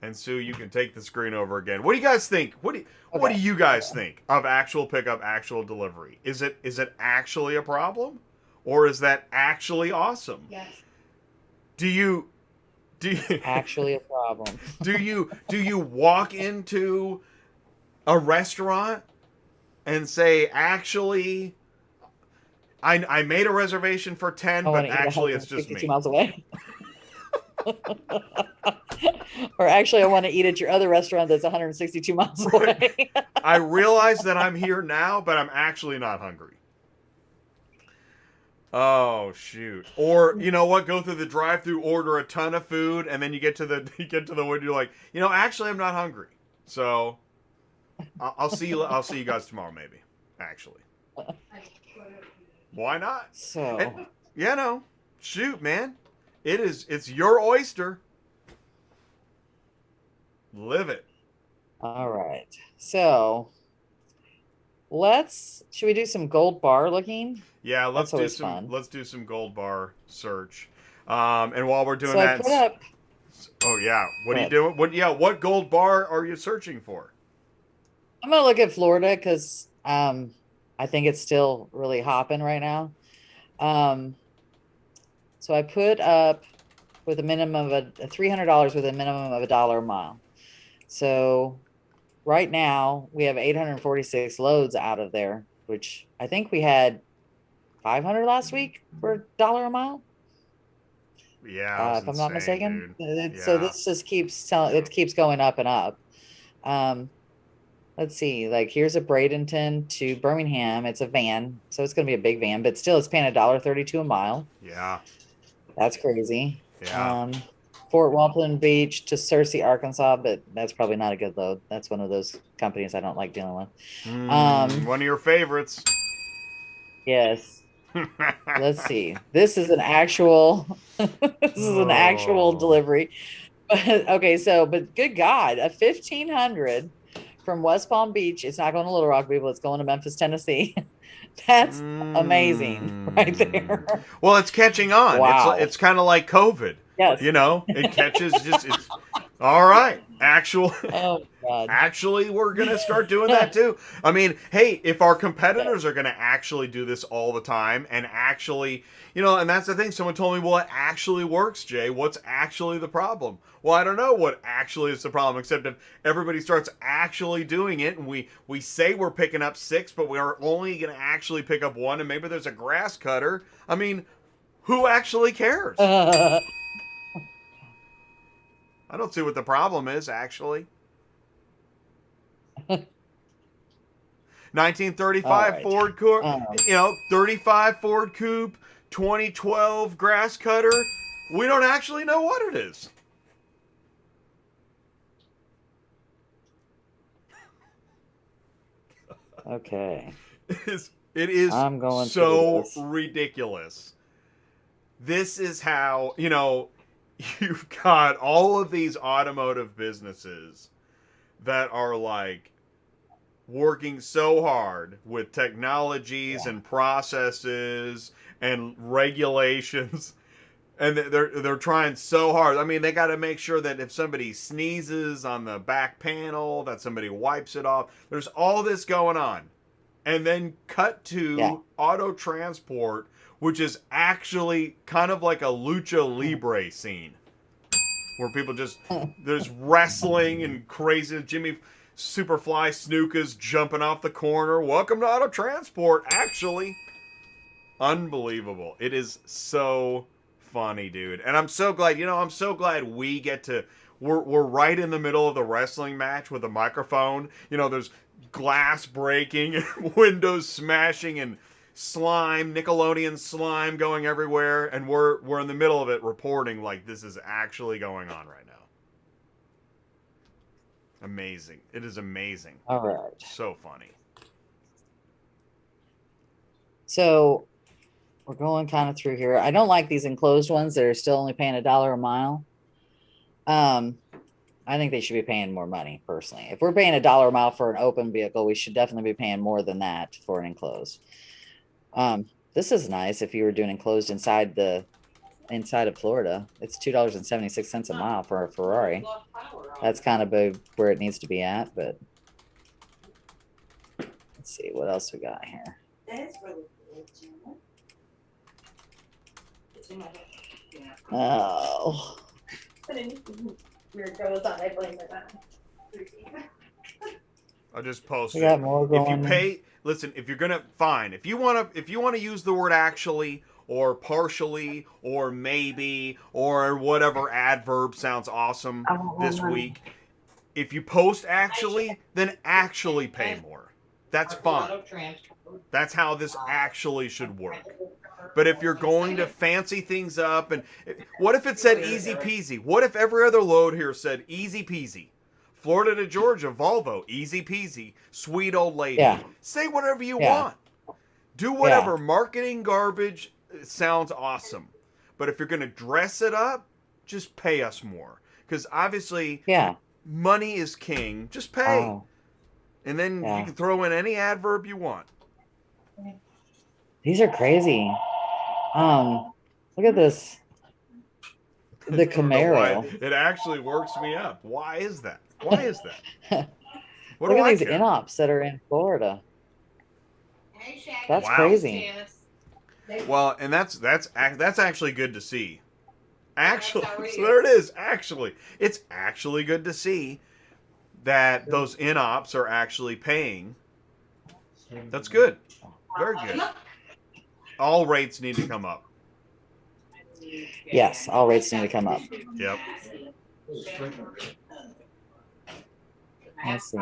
And Sue, you can take the screen over again. What do you guys think? What do you guys think of actual pickup, actual delivery? Is it actually a problem, or is that actually awesome? Yes. Do you Actually a problem. do you walk into a restaurant and say, actually, I made a reservation for 10, but actually it's just me. 62 miles away. Or actually, I want to eat at your other restaurant that's 162 miles away. I realize that I'm here now, but I'm actually not hungry. Oh shoot! Or you know what? Go through the drive-through, order a ton of food, and then you get to the window. You're like, actually, I'm not hungry. So I'll see you. I'll see you guys tomorrow, maybe. Actually, why not? So, And, shoot, man, it's your oyster. Live it. all right. So, should we do some gold bar looking? Yeah, That's always fun. let's do some gold bar search. And while we're doing So I that, put up. oh yeah, what are you Good. doing? What gold bar are you searching for? I'm gonna look at Florida because I think it's still really hopping right now. Um, so I put up with a minimum of $300 with a minimum of $1 a mile. So right now we have 846 loads out of there, which I think we had 500 last week for $1 a mile. Yeah, that was If I'm not insane, mistaken. dude. So Yeah. this just it keeps going up and up. Um, let's see, like here's a Bradenton to Birmingham. It's a van, so it's gonna be a big van, but still it's paying $1.32 a mile. Yeah. That's crazy. Yeah. Fort Walton Beach to Searcy, Arkansas, but that's probably not a good load. That's one of those companies I don't like dealing with. One of your favorites. Yes. Let's see. This is an actual delivery. But okay, but good God, a 1,500 from West Palm Beach. It's not going to Little Rock, people. It's going to Memphis, Tennessee. That's amazing right there. Well, it's catching on. Wow. It's kind of like COVID. Yes. It catches it's all right. Oh God. Actually, we're going to start doing that too. I mean, hey, if our competitors are going to actually do this all the time and actually, and that's the thing. Someone told me, well, it actually works, Jay. What's actually the problem? Well, I don't know what actually is the problem, except if everybody starts actually doing it and we say we're picking up 6, but we are only going to actually pick up 1, and maybe there's a grass cutter. I mean, who actually cares? I don't see what the problem is, actually. 1935 right. Ford Coupe, 35 Ford Coupe, 2012 grass cutter. We don't actually know what it is. Okay. It is I'm going so through this. ridiculous. This is how, you've got all of these automotive businesses that are like working so hard with technologies and processes and regulations, and they're trying so hard. I mean, they got to make sure that if somebody sneezes on the back panel, that somebody wipes it off. There's all this going on. And then cut to auto transport, which is actually kind of like a lucha libre scene, where people there's wrestling and crazy. Jimmy Superfly Snuka's jumping off the corner. Welcome to auto transport. Actually, unbelievable. It is so funny, dude. And I'm so glad. I'm so glad we get to. We're right in the middle of the wrestling match with a microphone. There's glass breaking and windows smashing and slime, Nickelodeon slime going everywhere, and we're in the middle of it reporting like this is actually going on right now. Amazing. It is amazing. All right. So funny. So we're going kind of through here. I don't like these enclosed ones that are still only paying $1 a mile. I think they should be paying more money personally. If we're paying $1 a mile for an open vehicle, we should definitely be paying more than that for an enclosed. This is nice if you were doing enclosed inside of Florida. It's $2.76 a mile for a Ferrari. That's kind of where it needs to be at, but let's see what else we got here. That is really good, Oh, Weird goes on, I blame it on. I just posted. we got more going. If you pay, listen. If you're gonna if you want to use the word actually or partially or maybe or whatever adverb sounds awesome this week. If you post actually, then actually pay more. That's fine. That's how this actually should work. But if you're going to fancy things up, and what if it said easy peasy? What if every other load here said easy peasy? Florida to Georgia, Volvo, easy peasy, sweet old lady. Yeah. Say whatever you Yeah. want. Do whatever marketing garbage sounds awesome. But if you're going to dress it up, just pay us more. Because obviously, money is king. Just pay. Oh. And then you can throw in any adverb you want. These are crazy. Look at this. The Camaro. It actually works me up. Why is that? Why is that? Look at these in-ops that are in Florida. That's crazy. Well, and that's actually good to see. Actually, so there it is. Actually, it's actually good to see that those in-ops are actually paying. That's good. Very good. All rates need to come up. Yes, all rates need to come up. Yep. Let's see.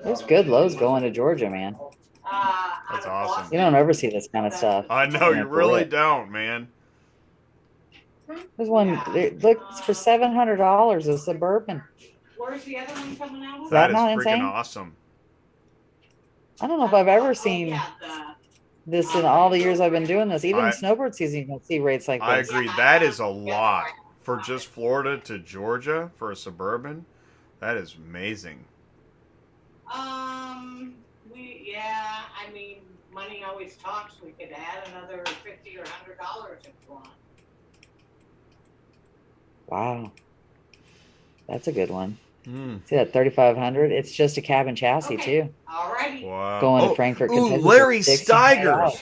There's good lows going to Georgia, man. That's awesome. You don't ever see this kind of stuff. I know, you really don't, man. There's one. Look, it's for $700. A Suburban. Where's the other one coming out of? That is not freaking insane? awesome. I don't know if I've ever seen this in all the years I've been doing this. Even in snowboard season, you don't see rates like this. I agree. That is a lot for just Florida to Georgia for a Suburban. That is amazing. I mean, money always talks. We could add another $50 or $100 if you want. Wow, that's a good one. Mm. See that 3,500? It's just a cabin chassis too. Alrighty. Wow. Going to Frankfurt. Ooh, Kentucky Larry for $1,600. Steigers.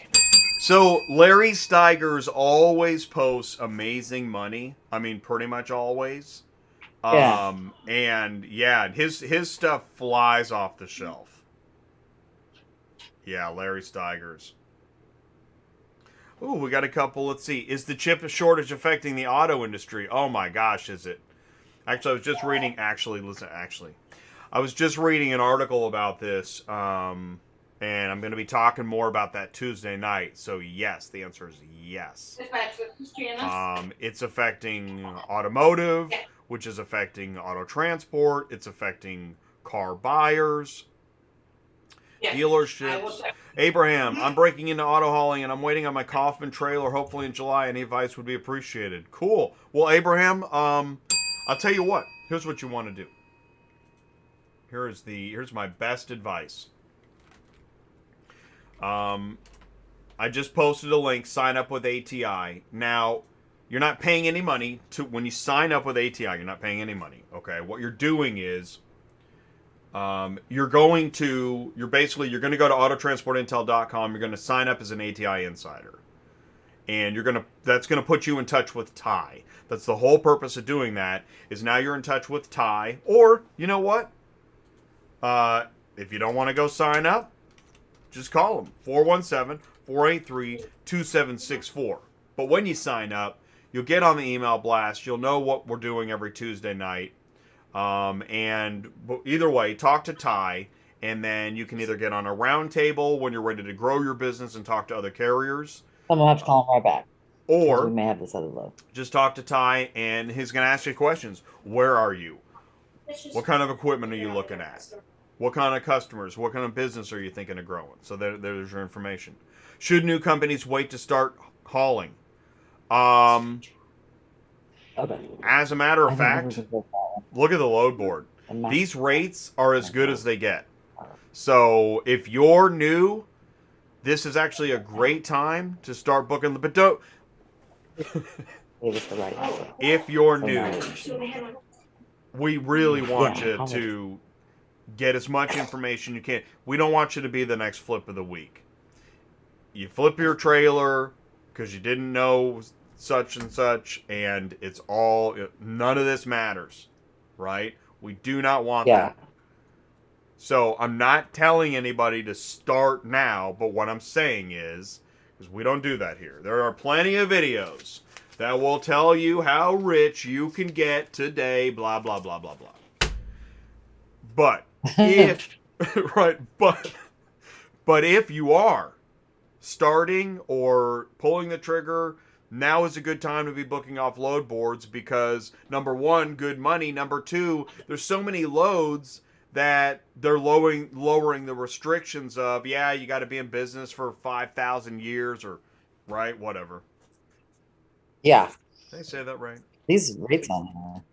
So Larry Steigers always posts amazing money. I mean, pretty much always. And his stuff flies off the shelf. Yeah, Larry Steigers. Ooh, we got a couple. Let's see. Is the chip shortage affecting the auto industry? Oh my gosh, is it? Actually, I was just reading. I was just reading an article about this, and I'm going to be talking more about that Tuesday night. So yes, the answer is yes. It's affecting automotive, which is affecting auto transport. It's affecting car buyers, dealerships. Abraham, I'm breaking into auto hauling and I'm waiting on my Kaufman trailer. Hopefully in July. Any advice would be appreciated. Cool. Well, Abraham, I'll tell you what. Here's what you want to do. Here's my best advice. I just posted a link. Sign up with ATI. Now, you're not paying any money when you sign up with ATI. You're not paying any money. Okay. What you're doing is, you're going to go to autotransportintel.com. You're going to sign up as an ATI insider, and that's going to put you in touch with Ty. That's the whole purpose of doing that. Is now you're in touch with Ty. Or you know what? If you don't want to go sign up, just call them 417-483-2764. But when you sign up, you'll get on the email blast. You'll know what we're doing every Tuesday night. And either way, talk to Ty, and then you can either get on a round table when you're ready to grow your business and talk to other carriers. I'm gonna have to call him right back. Or we may have this other load. Just talk to Ty, and he's going to ask you questions. Where are you? What kind of equipment are you looking at? What kind of customers? What kind of business are you thinking of growing? So there's your information. Should new companies wait to start hauling? Okay. As a matter of fact, look at the load board. These rates are as good as they get. So if you're new, this is actually a great time to start booking. But don't. If you're new, we really want you to get as much information you can. We don't want you to be the next flip of the week. You flip your trailer because you didn't know such and such, and it's all, none of this matters, right? We do not want that. So I'm not telling anybody to start now, but what I'm saying is, because we don't do that here, there are plenty of videos that will tell you how rich you can get today, blah, blah, blah, blah, blah. But if, right, but if you are starting or pulling the trigger, now is a good time to be booking off load boards because, number one, good money. Number two, there's so many loads that they're lowering the restrictions of, yeah, you got to be in business for 5,000 years or, right, whatever. Yeah. Did I say that right? These rates on here.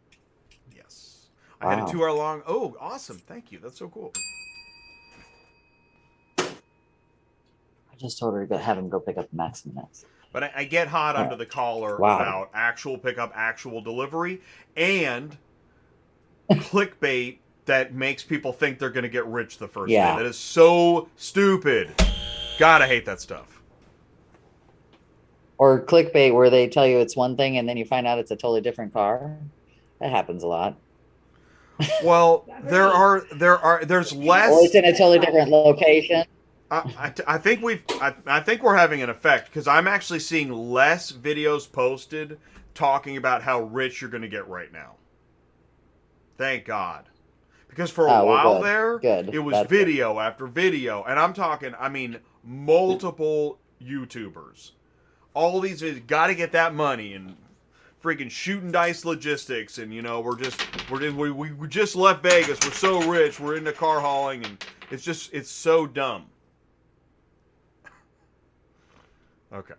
Yes. I had a Wow. 2 hour long. Oh, awesome. Thank you. That's so cool. I just told her to have him go pick up the Maximum X. But I get hot Yeah. under the collar Wow. about actual pickup, actual delivery, and clickbait that makes people think they're going to get rich the first Yeah. day. That is so stupid. God, I hate that stuff. Or clickbait where they tell you it's one thing and then you find out it's a totally different car. That happens a lot. Well, there's less. Or it's in a totally different location. I think we're having an effect because I'm actually seeing less videos posted talking about how rich you're going to get right now. Thank God. Because for a while there, it was That's video after video. And I'm talking, I mean, multiple YouTubers. All these videos, got to get that money and freaking shooting dice logistics. And, you know, we just left Vegas. We're so rich. We're into car hauling. And it's so dumb. Okay.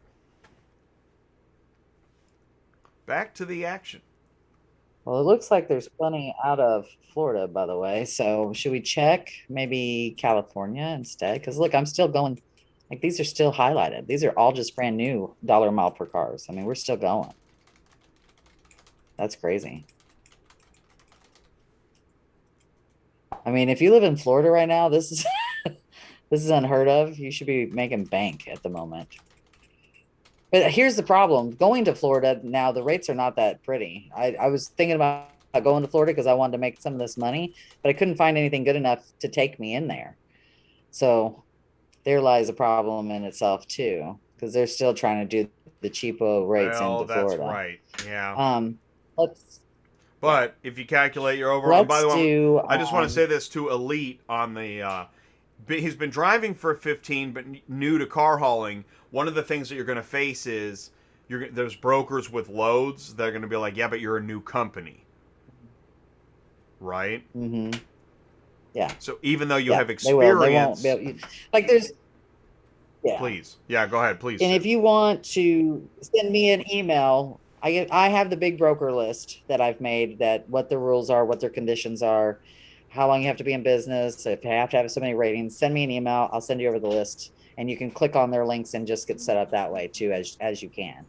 Back to the action. Well, it looks like there's plenty out of Florida, by the way. So should we check maybe California instead? Because look, I'm still going. Like these are still highlighted. These are all just brand new dollar a mile per cars. I mean, we're still going. That's crazy. I mean, if you live in Florida right now, this is this is unheard of. You should be making bank at the moment. But here's the problem. Going to Florida now, the rates are not that pretty. I was thinking about going to Florida because I wanted to make some of this money, but I couldn't find anything good enough to take me in there. So there lies a problem in itself too, because they're still trying to do the cheapo rates into Florida. That's right. Yeah. Let's. But if you calculate your overall, by the way, I just want to say this to Elite on the. He's been driving for 15, but new to car hauling. One of the things that you're going to face is there's brokers with loads that are going to be like, yeah, but you're a new company, right? Mm-hmm. Yeah. So even though you have experience, they won't like there's. Yeah. Please, yeah, go ahead, please. And if you want to send me an email, I have the big broker list that I've made, that what the rules are, what their conditions are, how long you have to be in business, if you have to have so many ratings. Send me an email. I'll send you over the list, and you can click on their links and just get set up that way too, as you can.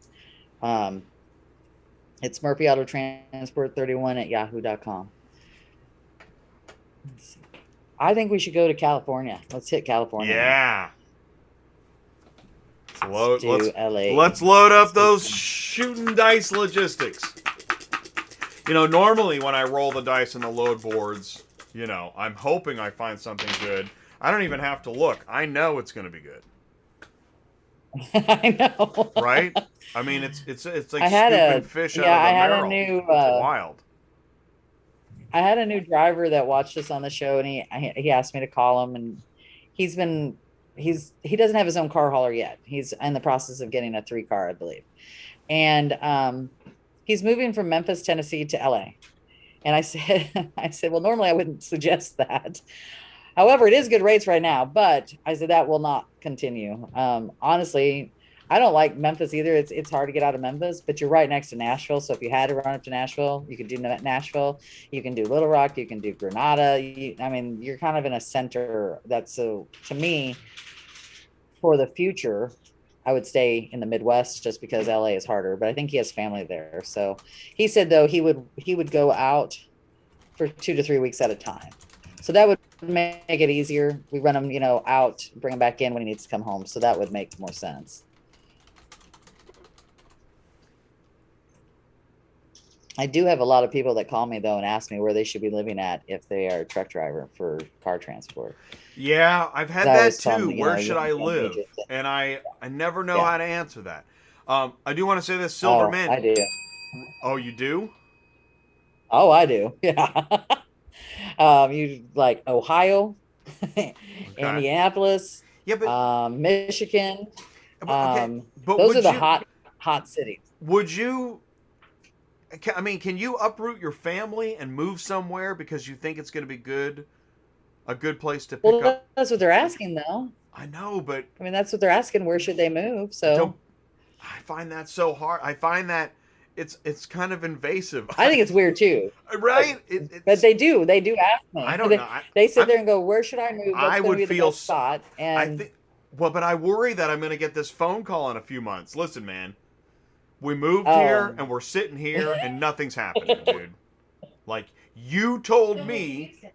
It's Murphy Auto Transport 31 at yahoo.com. I think we should go to California. Let's hit California. Yeah. LA. Let's load up those shooting dice logistics. You know, normally when I roll the dice in the load boards, you know, I'm hoping I find something good. I don't even have to look. I know it's going to be good. I know. Right? I mean, it's like I had scooping fish out of a barrel. It's wild. I had a new driver that watched us on the show, and he asked me to call him, and he doesn't have his own car hauler yet. He's in the process of getting a 3-car, I believe. And he's moving from Memphis, Tennessee to LA. And I said, well, normally I wouldn't suggest that. However, it is good rates right now, but I said that will not continue. Honestly, I don't like Memphis either. It's hard to get out of Memphis, but you're right next to Nashville. So if you had to run up to Nashville, you could do Nashville. You can do Little Rock. You can do Grenada. I mean, you're kind of in a center. So to me, for the future, I would stay in the Midwest just because LA is harder. But I think he has family there. So he said though he would go out for 2 to 3 weeks at a time. So that would make it easier. We run him, out, bring him back in when he needs to come home. So that would make more sense. I do have a lot of people that call me though and ask me where they should be living at if they are a truck driver for car transport. Yeah, I've 'Cause had I that always tell too. them, Where you should want I to be an live? agent. And I never know Yeah. how to answer that. I do want to say this, Silver Oh, Mint. I do. Oh, you do? Oh, I do. Yeah. You like Ohio, Okay. Indianapolis, Yeah, Michigan. okay. But Those are would the you hot cities. would you I mean, can you uproot your family and move somewhere because you think it's going to be a good place to pick Well, up? that's what they're asking though. I know, but I mean, that's what they're asking. Where should they move? don't So I find that so hard. I find that it's kind of invasive. I think it's weird too. Right? But It's they do ask I me. don't know. They sit I'm there and go, "Where should I move? What's I going to would be the feel best spot?" I And think well, but I worry that I'm going to get this phone call in a few months. Listen, man, we moved here um, and we're sitting here and nothing's happening, dude. Like you told me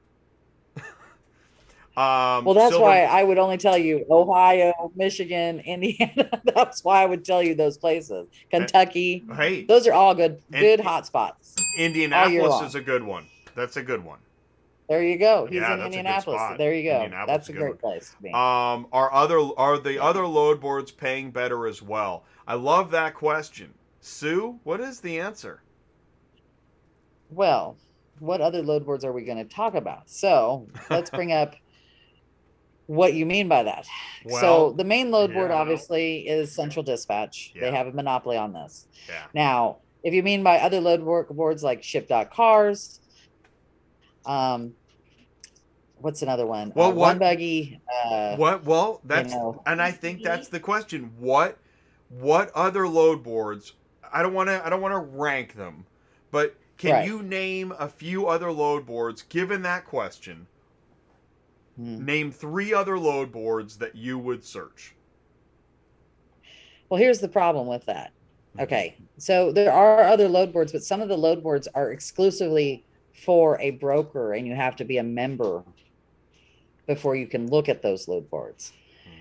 well, that's Silver why I would only tell you Ohio, Michigan, Indiana. That's why I would tell you those places. Kentucky. hey, Those are all good and hot spots all year Indianapolis long. is a good one. That's a good one. There you go. He's Yeah, in that's a good Indianapolis. spot. There you go. Indianapolis That's is a a good great place to be. one. Are the Yeah. other load boards paying better as well? I love that question. Sue, what is the answer? Well, what other load boards are we going to talk about? So let's bring up what you mean by that. So Well, the main load board yeah, obviously is Central Dispatch. They yeah, have a monopoly on this. yeah. Now, if you mean by other boards like Ship.Cars, um, what's another one? Well, One Buggy, what? Well, you that's know, and I think that's the question. What other load boards? I don't want to rank them, but can right. you name a few other load boards? Given that question, Hmm. name 3 other load boards that you would search. Well, here's the problem with that. Okay. So there are other load boards, but some of the load boards are exclusively for a broker and you have to be a member before you can look at those load boards.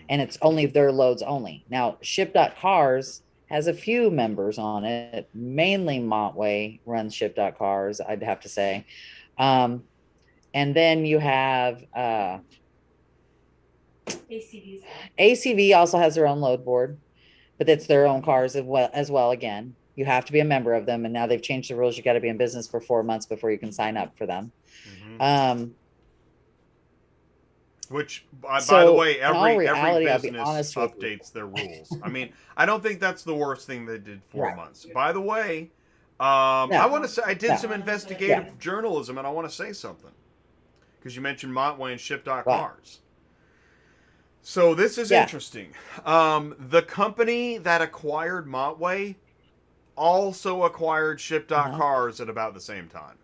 And it's only their loads only. Now, Ship.Cars has a few members on it. Mainly Montway runs Ship.Cars, I'd have to say. And then you have ACV's. ACV also has their own load board, but it's their own cars as well. Again, you have to be a member of them, and now they've changed the rules. You got to be in business for 4 months before you can sign up for them. Which, by the So way, in all every reality, I'll be business honest with you. updates their rules. I mean, I don't think that's the worst thing they did 4 Right. months. By the way, I No, want to say I did no. some investigative Yeah. journalism, and I want to say something because you mentioned Montway and Ship.Cars. Wow. So this is Yeah. interesting. The company that acquired Montway also acquired Ship.Cars at about the same time.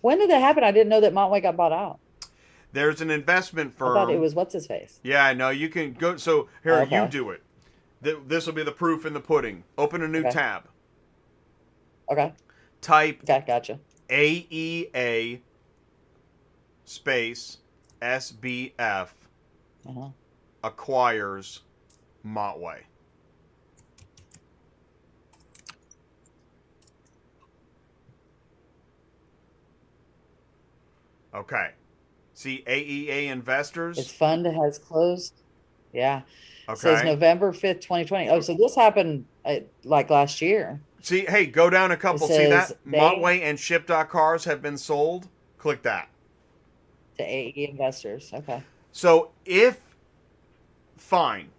When did that happen? I didn't know that Montway got bought out. There's an investment I thought it firm. was what's his face. Yeah, no, you can go. So here, Okay. you do it. This will be the proof in the pudding. Open a new Okay. tab. Okay. Type Okay. Gotcha. AEA space SBF Uh-huh. acquires Montway. Okay. See AEA investors. Its fund has closed. Yeah. It says Okay. November 5th, 2020. Oh, so this happened like last year. See, hey, go down a couple. It See says that they- Montway and Ship.Cars have been sold. Click that. To AE investors. Okay. So if fine,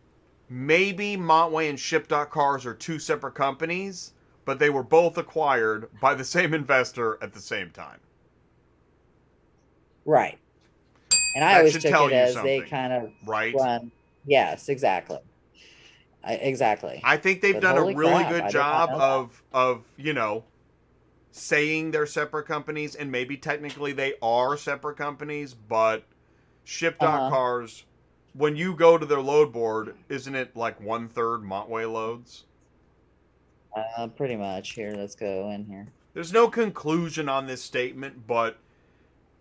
maybe Montway and Ship.Cars are 2 separate companies, but they were both acquired by the same investor at the same time. Right. And I That always should took tell it you as they something, kind of right? run. Yes, exactly. Exactly. I think they've But done a holy really crap, I good did not job know of saying they're separate companies, and maybe technically they are separate companies, but Ship.Cars, when you go to their load board, isn't it like 1/3 Montway loads? Pretty much. Here, let's go in here. There's no conclusion on this statement, but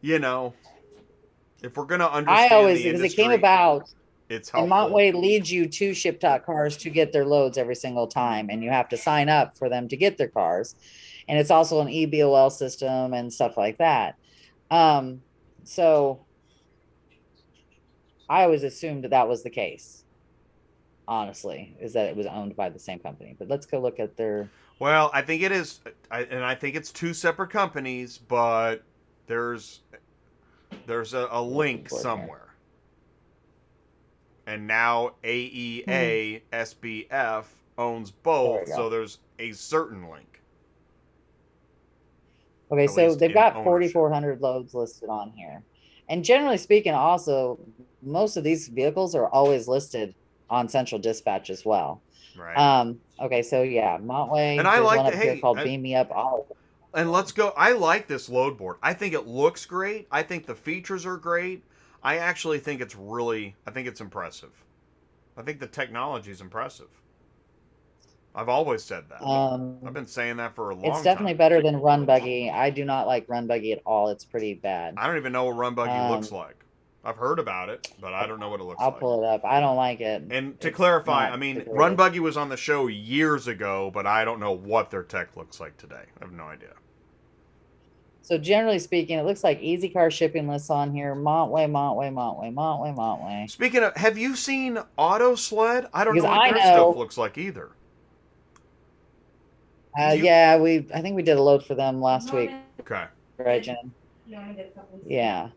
if we're gonna I understand always, the because it industry, came about, it's And helpful. Montway leads you to Ship.Cars to get their loads every single time, and you have to sign up for them to get their cars. And it's also an EBOL system and stuff like that. So I always assumed that was the case, honestly, is that it was owned by the same company. But let's go look at their. Well, I think it is, and I think it's two separate companies, but there's a link somewhere. And now AEA SBF owns both, so there's a certain link. Okay, so they've got 4,400 loads listed on here. And generally speaking, also, most of these vehicles are always listed on Central Dispatch as well. Right. Okay, so yeah, Montway. And I there's like one the up here called Beam Me Up. And let's go. I like this load board. I think it looks great. I think the features are great. I actually think it's impressive. I think the technology is impressive. I've always said that. I've been saying that for a long time. It's definitely better than Run Buggy. I do not like Run Buggy at all. It's pretty bad. I don't even know what Run Buggy looks like. I've heard about it, but I don't know what it looks like. I'll pull it up. I don't like it. And to clarify, I mean, Run Buggy was on the show years ago, but I don't know what their tech looks like today. I have no idea. So generally speaking, it looks like Easy Car shipping lists on here. Montway. Speaking of, have you seen Auto Sled? I don't know Because what their stuff looks like either. Yeah, I think we did a load for them last week. Okay. Right, Jen? Yeah.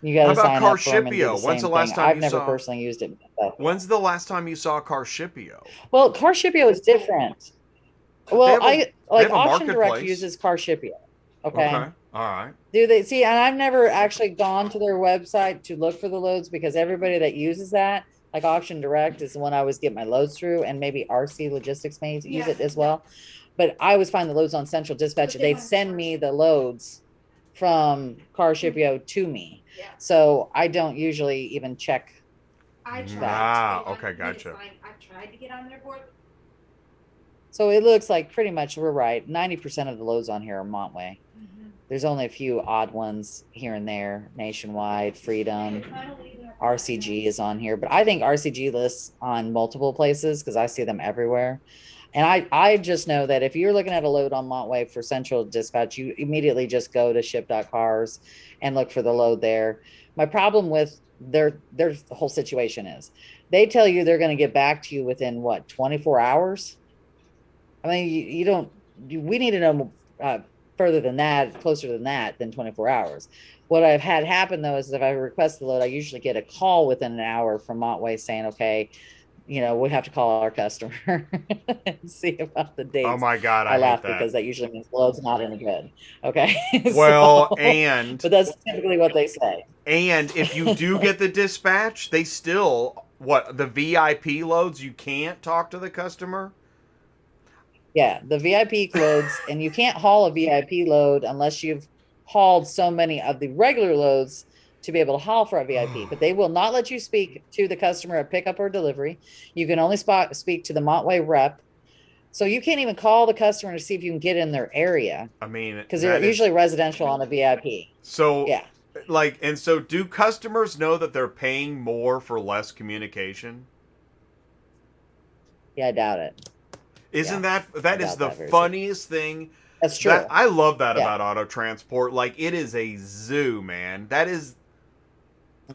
You How got to about sign up for them and do Carshipio? the When's same the last thing. time I've you never saw? personally used it myself. When's the last time you saw Carshipio? Well, Carshipio is different. Well, Auction Direct uses Carshipio. Okay. All right. Do they see? And I've never actually gone to their website to look for the loads because everybody that uses that, like Auction Direct, is the one I always get my loads through, and maybe RC Logistics may use it as well. But I always find the loads on Central Dispatch. They send me the loads from Carshipio to me. Yeah. So I don't usually even check. Okay, gotcha. I tried to get on their board. So it looks like pretty much we're right. 90% of the loads on here are Montway. There's only a few odd ones here and there. Nationwide, Freedom, RCG is on here. But I think RCG lists on multiple places because I see them everywhere. And I just know that if you're looking at a load on Montway for Central Dispatch, you immediately just go to Ship.Cars and look for the load there. My problem with their whole situation is they tell you they're going to get back to you within 24 hours. I mean, we need to know further than that, closer than 24 hours. What I've had happen though is if I request the load, I usually get a call within an hour from Montway saying, okay, we have to call our customer and see about the dates. Oh my God, I laugh hate that. because that usually means the load's not any good. Okay. Well, but that's typically what they say. And if you do get the dispatch, they still, the VIP loads, you can't talk to the customer? Yeah, the VIP loads, and you can't haul a VIP load unless you've hauled so many of the regular loads to be able to haul for a VIP. But they will not let you speak to the customer at pickup or delivery. You can only speak to the Montway rep. So you can't even call the customer to see if you can get in their area. I mean, because they're usually residential on a VIP. So yeah, so do customers know that they're paying more for less communication? Yeah, I doubt it. Isn't that is the funniest thing? That's true. I love that about auto transport. Like, it is a zoo, man. That is,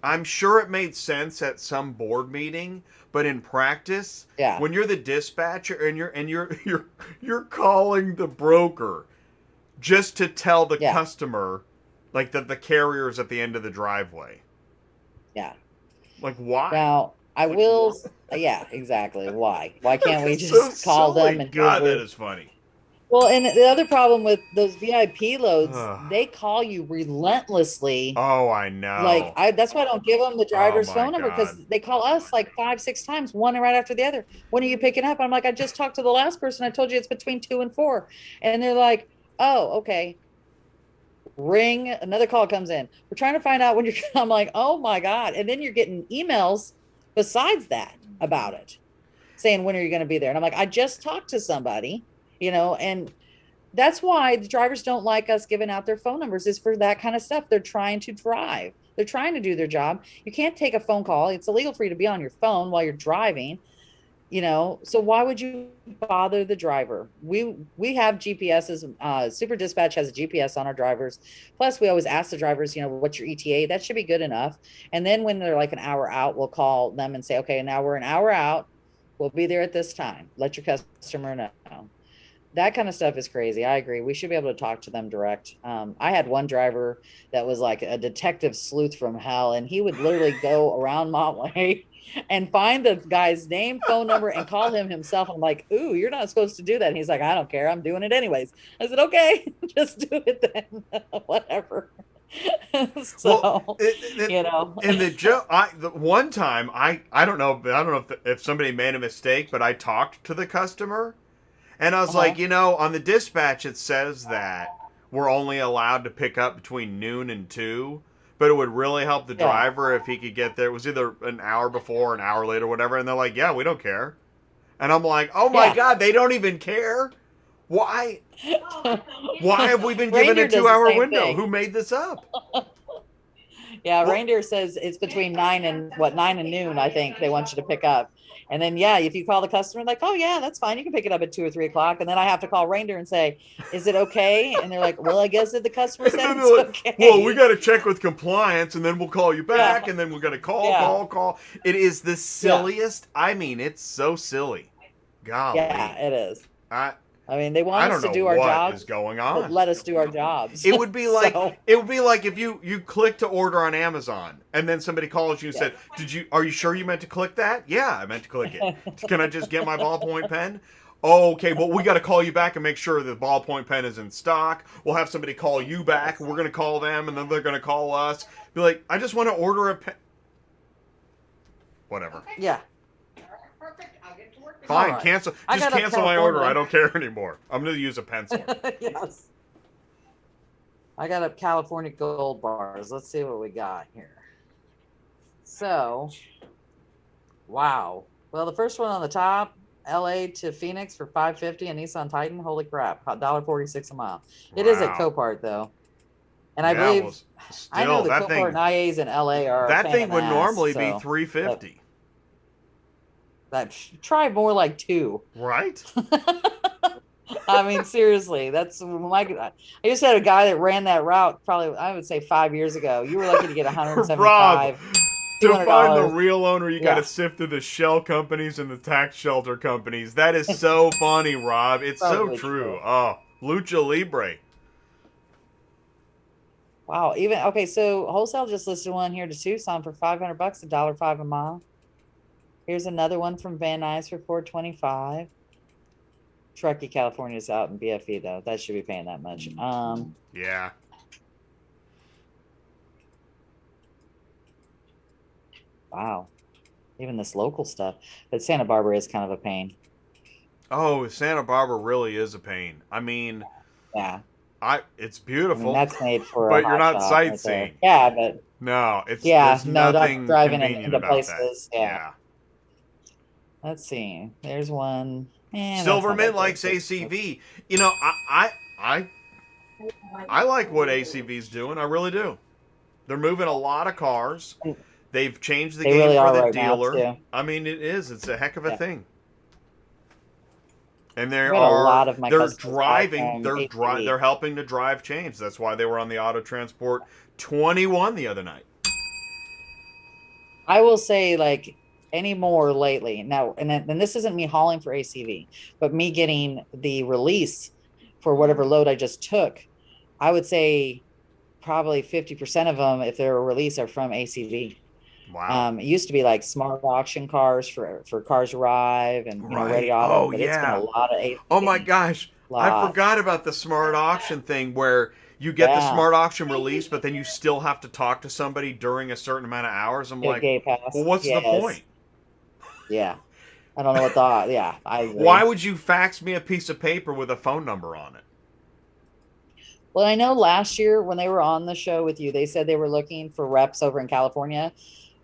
I'm sure it made sense at some board meeting, but in practice, when you're the dispatcher and you're calling the broker just to tell the customer, like, that the carrier's at the end of the driveway. Yeah. Like, why? Now, I will. Yeah, exactly. Why? Why can't we just call them and God, that is funny. Well, and the other problem with those VIP loads, they call you relentlessly. Oh, I know. Like, that's why I don't give them the driver's phone number, because they call us like 5-6 times, one right after the other. When are you picking up? I'm like, I just talked to the last person. I told you it's between 2 and 4. And they're like, oh, okay. Ring. Another call comes in. We're trying to find out when you're. I'm like, oh my God. And then you're getting emails besides that about it, saying, when are you going to be there? And I'm like, I just talked to somebody, and that's why the drivers don't like us giving out their phone numbers, is for that kind of stuff. They're trying to drive. They're trying to do their job. You can't take a phone call. It's illegal for you to be on your phone while you're driving. So why would you bother the driver? We have GPSs. Super Dispatch has a GPS on our drivers. Plus, we always ask the drivers, what's your ETA? That should be good enough. And then when they're like an hour out, we'll call them and say, okay, now we're an hour out. We'll be there at this time. Let your customer know. That kind of stuff is crazy. I agree. We should be able to talk to them direct. I had one driver that was like a detective sleuth from hell, and he would literally go around Montway and find the guy's name, phone number, and call him himself. I'm like, ooh, you're not supposed to do that. And he's like, I don't care. I'm doing it anyways. I said, okay, just do it then. Whatever. So, And the joke, the one time I don't know if somebody made a mistake, but I talked to the customer. And I was like, on the dispatch, it says that we're only allowed to pick up between noon and 2, but it would really help the driver if he could get there. It was either an hour before, an hour later, whatever. And they're like, yeah, we don't care. And I'm like, oh my God, they don't even care? Why? Why have we been given a 2-hour window? Thing. Who made this up? Yeah, Reindeer says it's between 9 and noon, I think they want you to pick up. And then, if you call the customer, like, oh, yeah, that's fine. You can pick it up at 2 or 3 o'clock. And then I have to call Reindeer and say, is it okay? And they're like, well, I guess if the customer said it's okay. Well, we got to check with compliance, and then we'll call you back, and then we're going to call. It is the silliest. I mean, it's so silly. Golly. Yeah, it is. I mean, they want us to do our jobs. What is going on? But let us do our jobs. It would be like if you click to order on Amazon and then somebody calls you and said, "Are you sure you meant to click that?" Yeah, I meant to click it. Can I just get my ballpoint pen? Oh, okay, well, we got to call you back and make sure the ballpoint pen is in stock. We'll have somebody call you back. We're going to call them, and then they're going to call us. Be like, I just want to order a pen. Whatever. Okay. Yeah. Perfect. I'll get to work. Fine, right. cancel. Just cancel my order. I don't care anymore. I'm going to use a pencil. Yes. I got up California gold bars. Let's see what we got here. So, wow. Well, the first one on the top, LA to Phoenix for $550, a Nissan Titan. Holy crap, $1.46 a mile. It is at Copart though, and I believe I know the Copart and IAs in LA are. That thing would normally be $350. That try more like $2. Right. I mean, seriously, that's like I just had a guy that ran that route probably I would say 5 years ago. You were lucky to get 175. Rob, to find the $200. real owner, you got to sift through the shell companies and the tax shelter companies. That is so funny, Rob. It's so true. Oh, Lucha Libre. Wow. Okay. So wholesale just listed one here to Tucson for $500, $1.05 a mile. Here's another one from Van Nuys for $425. Truckee, California is out in BFE though. That should be paying that much. Yeah. Wow. Even this local stuff. But Santa Barbara is kind of a pain. Oh, Santa Barbara really is a pain. I mean, yeah. It's beautiful. I mean, that's made for but you're not sightseeing. Right, yeah, but no, it's there's nothing driving convenient into about places. that. Yeah. Let's see. There's one. Silvermint likes ACV. You know, I like what ACV's doing. I really do. They're moving a lot of cars. They've changed the game for the dealer. I mean, it's a heck of a thing. And they're driving. They're helping to drive change. That's why they were on the Auto Transport 21 the other night. I will say, like, any more lately now, and this isn't me hauling for ACV, but me getting the release for whatever load I just took. I would say probably 50% of them, if they're a release, are from ACV. Wow. It used to be like smart auction cars for Cars Arrive and Ready Auto, but it's been a lot of ACV. Oh my gosh, I forgot about the smart auction thing where you get the smart auction release, but then you still have to talk to somebody during a certain amount of hours. I'm like, well, what's the point? Yeah. I don't know what the, I agree. Why would you fax me a piece of paper with a phone number on it? Well, I know last year when they were on the show with you, they said they were looking for reps over in California.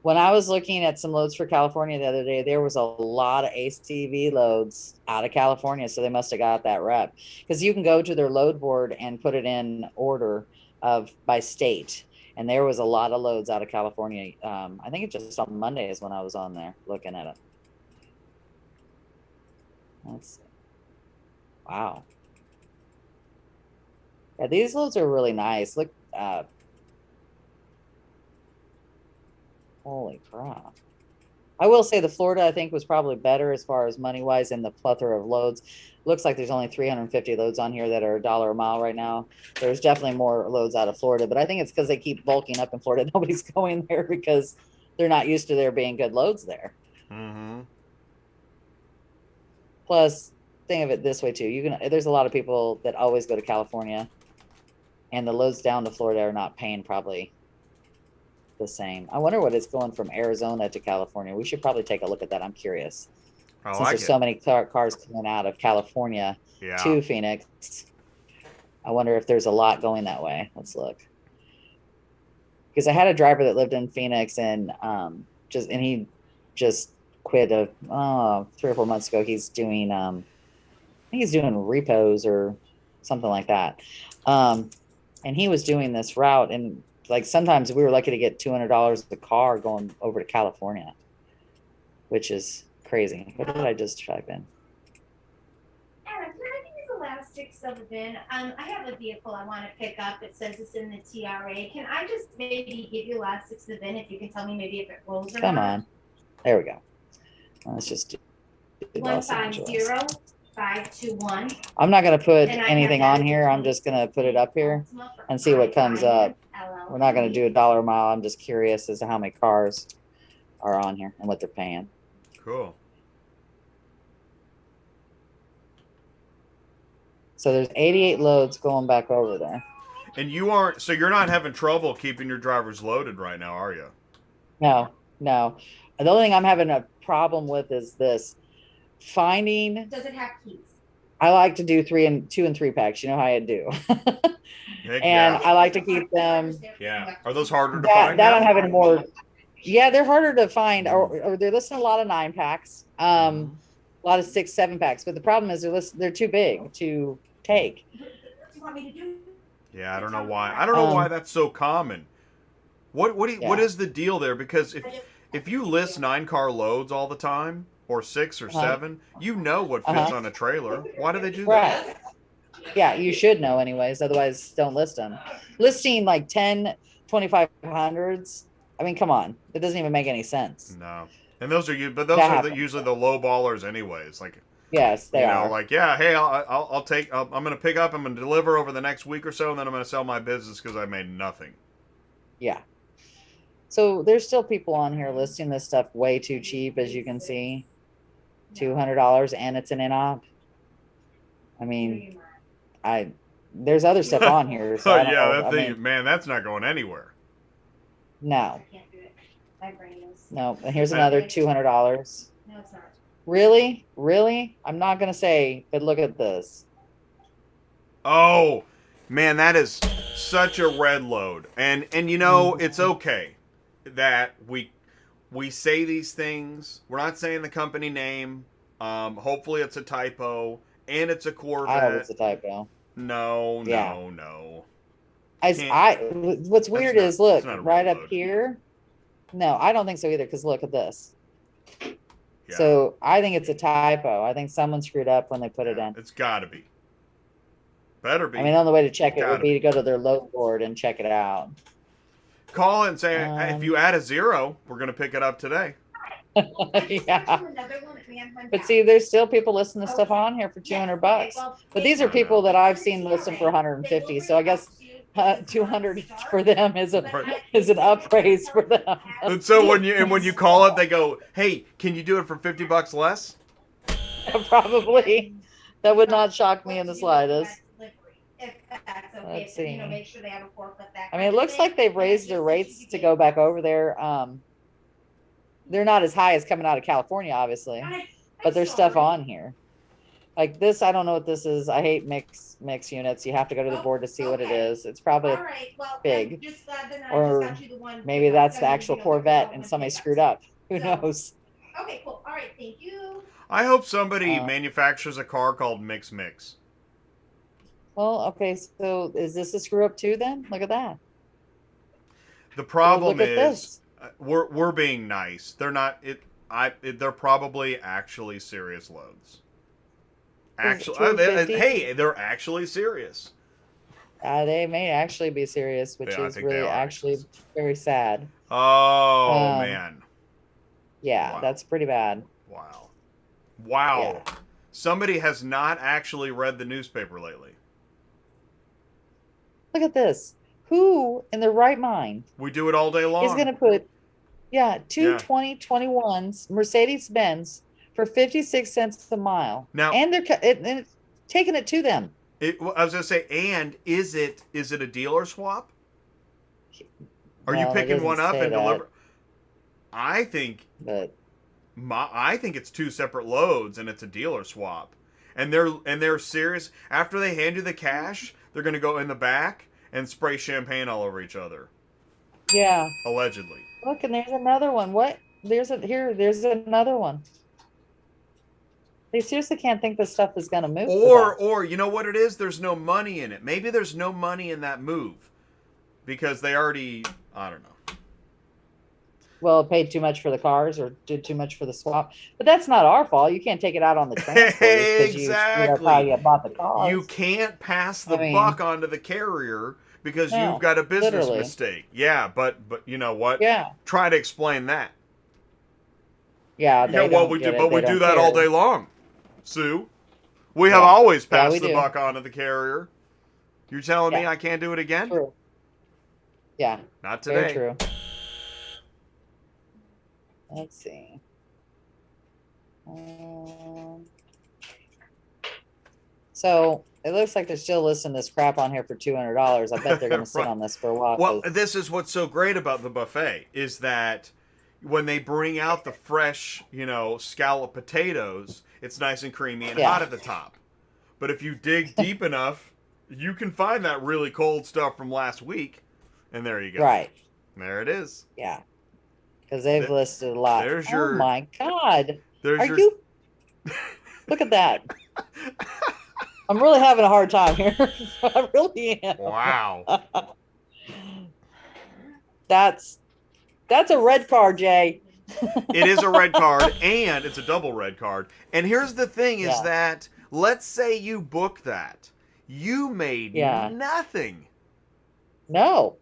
When I was looking at some loads for California the other day, there was a lot of ACV loads out of California. So they must have got that rep, because you can go to their load board and put it in order by state. and there was a lot of loads out of California. I think it just on Monday is when I was on there looking at it. That's wow. Yeah, these loads are really nice. Look, holy crap. I will say the Florida, I think, was probably better as far as money wise in the plethora of loads. Looks like there's only 350 loads on here that are $1 a mile right now. There's definitely more loads out of Florida, but I think it's because they keep bulking up in Florida. Nobody's going there because they're not used to there being good loads there. Mm-hmm. Plus, think of it this way too. There's a lot of people that always go to California, and the loads down to Florida are not paying probably the same. I wonder what it's going from Arizona to California. We should probably take a look at that. I'm curious. I Since like there's it. so many cars coming out of California Yeah. to Phoenix, I wonder if there's a lot going that way. Let's look. Because I had a driver that lived in Phoenix and he just quit 3 or 4 months ago. He's doing I think he's doing repos or something like that. And he was doing this route, and like sometimes we were lucky to get $200 a car going over to California, which is crazy. What did I just type in? Aaron, can I give you the last 6 of the VIN? I have a vehicle I want to pick up. It says it's in the TRA. Can I just maybe give you the last 6 of the VIN if you can tell me maybe if it rolls or Come not? on. There we go. Let's just do Los Angeles. 150521. I'm not going to put And I anything have on that here. as I'm just going to put it up here and see what comes up. We're not going to do $1 a mile. I'm just curious as to how many cars are on here and what they're paying. Cool. So there's 88 loads going back over there. And so you're not having trouble keeping your drivers loaded right now, are you? No. The only thing I'm having a problem with is this finding. Does it have keys? I like to do 2 and 3 packs. You know how I do. Heck And yeah. I like to keep them. Yeah. Are those harder to That find now? I'm having more. Yeah, they're harder to find, or they're listing a lot of 9 packs, a lot of 6, 7 packs. But the problem is they're too big to take. What do you want me to do? Yeah, I don't know why. I don't know why that's so common. What is the deal there? Because if you list 9-car loads all the time, or 6 or 7, you know what fits on a trailer. Why do they do that? Right. Yeah, you should know anyways. Otherwise, don't list them. Listing like 10, 2500s. I mean, come on. It doesn't even make any sense. No. And those are usually the low ballers anyways. Like, yes, they are. Like, yeah, hey, I'm going to pick up, I'm going to deliver over the next week or so, and then I'm going to sell my business because I made nothing. Yeah. So there's still people on here listing this stuff way too cheap, as you can see. $200, and it's an in-op. I mean, there's other stuff on here. So man, that's not going anywhere. No. I can't do it. My brain is. No. And here's another $200. No, it's not. Really? I'm not going to say, but look at this. Oh, man, that is such a red load. And it's okay that we say these things. We're not saying the company name. Hopefully it's a typo, and it's a Corvette. I hope it's a typo. No. What's weird is, look, right up load. here. No, I don't think so either, because look at this. Yeah. So I think it's a typo. I think someone screwed up when they put it in. It's got to be. Better be. I mean, the only way to check it would be to go to their load board and check it out. Call and say, if you add a 0, we're going to pick it up today. Yeah. But see, there's still people listing this stuff on here for $200. But these are people that I've seen listed for 150. So I guess 200 for them is an upraise for them. And so when you call up, they go, "Hey, can you do it for $50 less?" Probably. That would not shock me in the slightest. Let's see. I mean, it looks like they've raised their rates to go back over there. They're not as high as coming out of California, obviously, but there's stuff on here. Like this, I don't know what this is. I hate mix units. You have to go to the board to see what it is. It's probably big. Or maybe that's the actual Corvette and somebody screwed up. Who knows? Okay, cool. All right, thank you. I hope somebody manufactures a car called Mix. Well, okay, so is this a screw up too then? Look at that. The problem look at is this. we're being nice. They're not. They're probably actually serious loads. Actually, 250? hey, they're actually serious. They may actually be serious, which Yeah, I is think they really are, actually actually. very sad. Oh Um, man! Yeah, Wow. that's pretty bad. Wow! Wow! Yeah. Somebody has not actually read the newspaper lately. Look at this. Who in their right mind We do it all day long. is going to put, two Yeah. 2021s Mercedes Benz for 56 cents a mile, Now, and and it's taking it to them. I was gonna say, and is it a dealer swap? Are you Well, it picking one doesn't up say and that, deliver? I think but I think it's two separate loads and it's a dealer swap. And they're serious. After they hand you the cash, they're gonna go in the back and spray champagne all over each other. yeah. Allegedly. Look, and there's another one. What? There's another one. They seriously can't think this stuff is going to move. Or you know what it is? There's no money in it. Maybe there's no money in that move because they already. I don't know. Well, paid too much for the cars or did too much for the swap. But that's not our fault. You can't take it out on the transporters because you that's how you bought the cars. You can't pass the buck onto the carrier because No, you've got a business literally. mistake. Yeah, but you know what? Yeah. Try to explain that. Yeah. Yeah, well, we do, but we do that all day long, Sue. We have Yeah. always Yeah, passed we the do. buck onto the carrier. You're telling me Yeah. I can't do it again? True. Yeah. Not today. Very true. Let's see. So it looks like they're still listing this crap on here for $200. I bet they're going to sit Right. on this for a while. Well, 'cause- this is what's so great about the buffet is that when they bring out the fresh, scallop potatoes, it's nice and creamy and Yeah. hot at the top. But if you dig deep enough, you can find that really cold stuff from last week. And there you go. Right. There it is. Yeah. Because they've listed a lot. there's Oh your- my God. There's Are your you? Look at that. I'm really having a hard time here. I really am. Wow. That's a red card, Jay. It is a red card and it's a double red card. And here's the thing is Yeah. that let's say you book that. You made Yeah. nothing. No.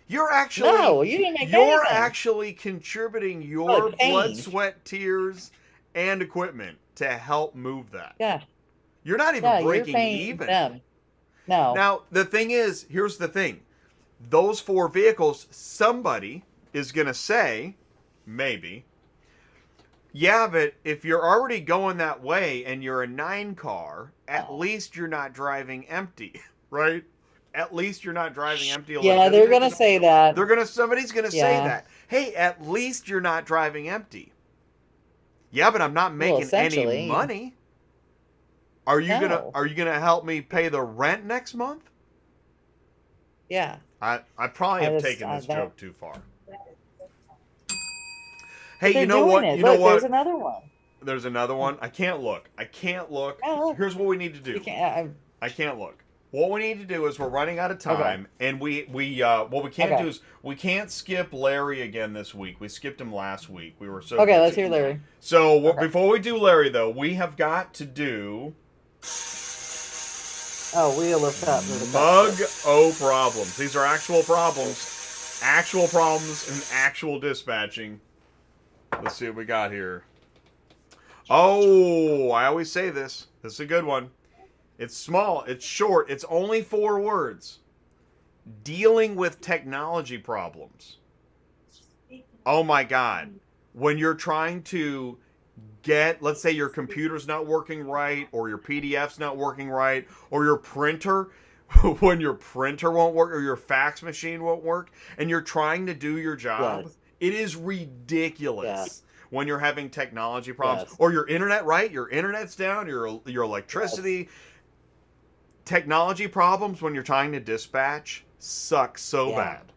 You're actually No, you didn't make You're anything. actually contributing your pain. blood, sweat, tears, and equipment to help move that. Yeah. You're not even Yeah, you're breaking paying even. them. No. Now, the thing is, here's the thing. Those 4 vehicles, somebody is going to say, maybe, yeah, but if you're already going that way and you're a 9 car, at least you're not driving empty, right? At least you're not driving empty. Yeah, they're gonna say that. Somebody's gonna say Yeah. that. Hey, at least you're not driving empty. Yeah, but I'm not making any essentially. money. Are you No. gonna help me pay the rent next month? Yeah. I probably have just- taken this that- joke too far. Hey, They're you know doing what? it. You know Look, what? There's another one. There's another one. I can't look. Yeah, look. Here's what we need to do. You can't. I can't look. What we need to do is we're running out of time, and what we can't Okay. do is we can't skip Larry again this week. We skipped him last week. We were so Okay, busy. let's hear Larry. So before we do Larry, though, we have got to do Oh, Wheel of Cup. Mug O problems. These are actual problems and actual dispatching. Let's see what we got here. Oh, I always say this. This is a good one. It's small. It's short. It's only 4 words. Dealing with technology problems. Oh my God. When you're trying to let's say your computer's not working right, or your PDF's not working right, or your printer, when your printer won't work, or your fax machine won't work, and you're trying to do your job, Yes. it is ridiculous. Yes. When you're having technology problems, Yes. or your internet, right? Your internet's down, your electricity. Technology problems when you're trying to dispatch suck so Yeah. bad.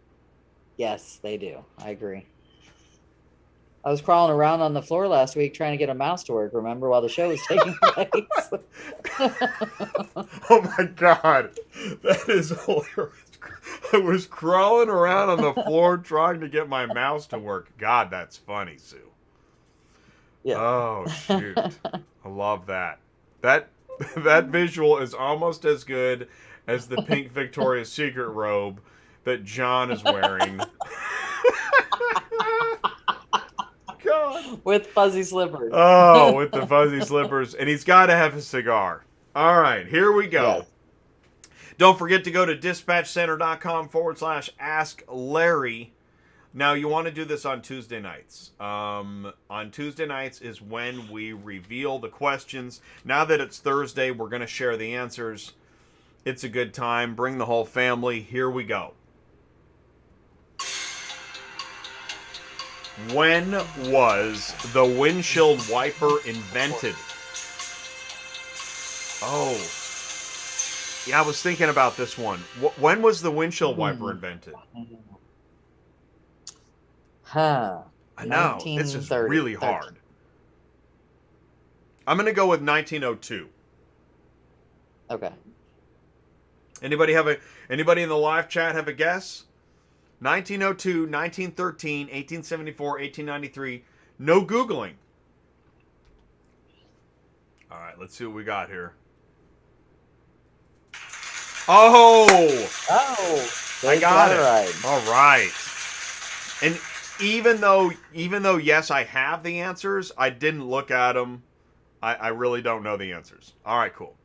Yes, they do. I agree. I was crawling around on the floor last week trying to get a mouse to work, remember, while the show was taking place. Oh my God. That is hilarious. I was crawling around on the floor trying to get my mouse to work. God, that's funny, Sue. Yeah. Oh, shoot. I love that. That visual is almost as good as the pink Victoria's Secret robe that John is wearing. God. With fuzzy slippers. Oh, with the fuzzy slippers. And he's got to have a cigar. All right, here we go. Yes. Don't forget to go to dispatchcenter.com/Ask Larry. Now, you want to do this on Tuesday nights. On Tuesday nights is when we reveal the questions. Now that it's Thursday, we're going to share the answers. It's a good time. Bring the whole family. Here we go. When was the windshield wiper invented? Oh. Yeah, I was thinking about this one. When was the windshield wiper invented? Huh. I know. This is really hard. I'm going to go with 1902. Okay. Anybody in the live chat have a guess? 1902, 1913, 1874, 1893. No Googling. All right, let's see what we got here. Oh! I got it. Right. All right. And even though yes, I have the answers, I didn't look at them. I really don't know the answers. All right, cool.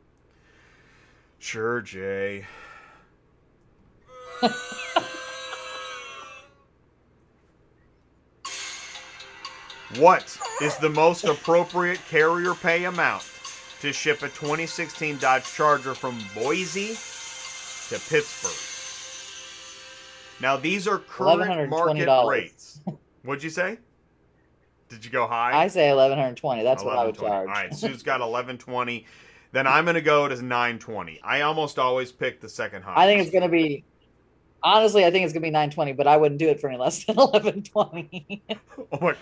Sure, Jay. What is the most appropriate carrier pay amount to ship a 2016 Dodge Charger from Boise to Pittsburgh? Now, these are current market rates. What'd you say? Did you go high? I say 1,120. That's what I would charge. All right, Sue's got 1,120. Then I'm going to go to 920. I almost always pick the second highest. I think it's going to be, honestly, I think it's going to be 920, but I wouldn't do it for any less than 1,120. Oh my God.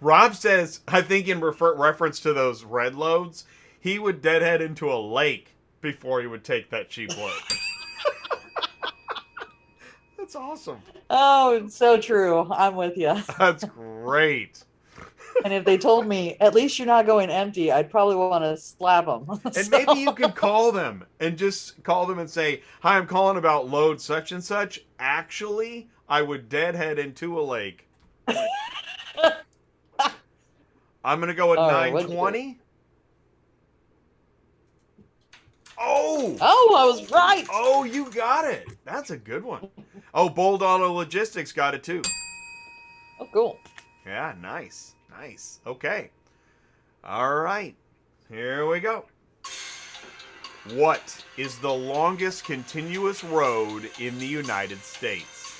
Rob says, I think in reference to those red loads, he would deadhead into a lake before he would take that cheap load. That's awesome. Oh, it's so true. I'm with you. That's great. And if they told me, at least you're not going empty, I'd probably want to slap them. And maybe you can call them and just call them and say, hi, I'm calling about load such and such. Actually, I would deadhead into a lake. I'm going to go at 920. Oh! Oh, I was right. Oh, you got it. That's a good one. Oh, Bold Auto Logistics got it too. Oh, cool. Yeah, nice. Nice. Okay. All right. Here we go. What is the longest continuous road in the United States?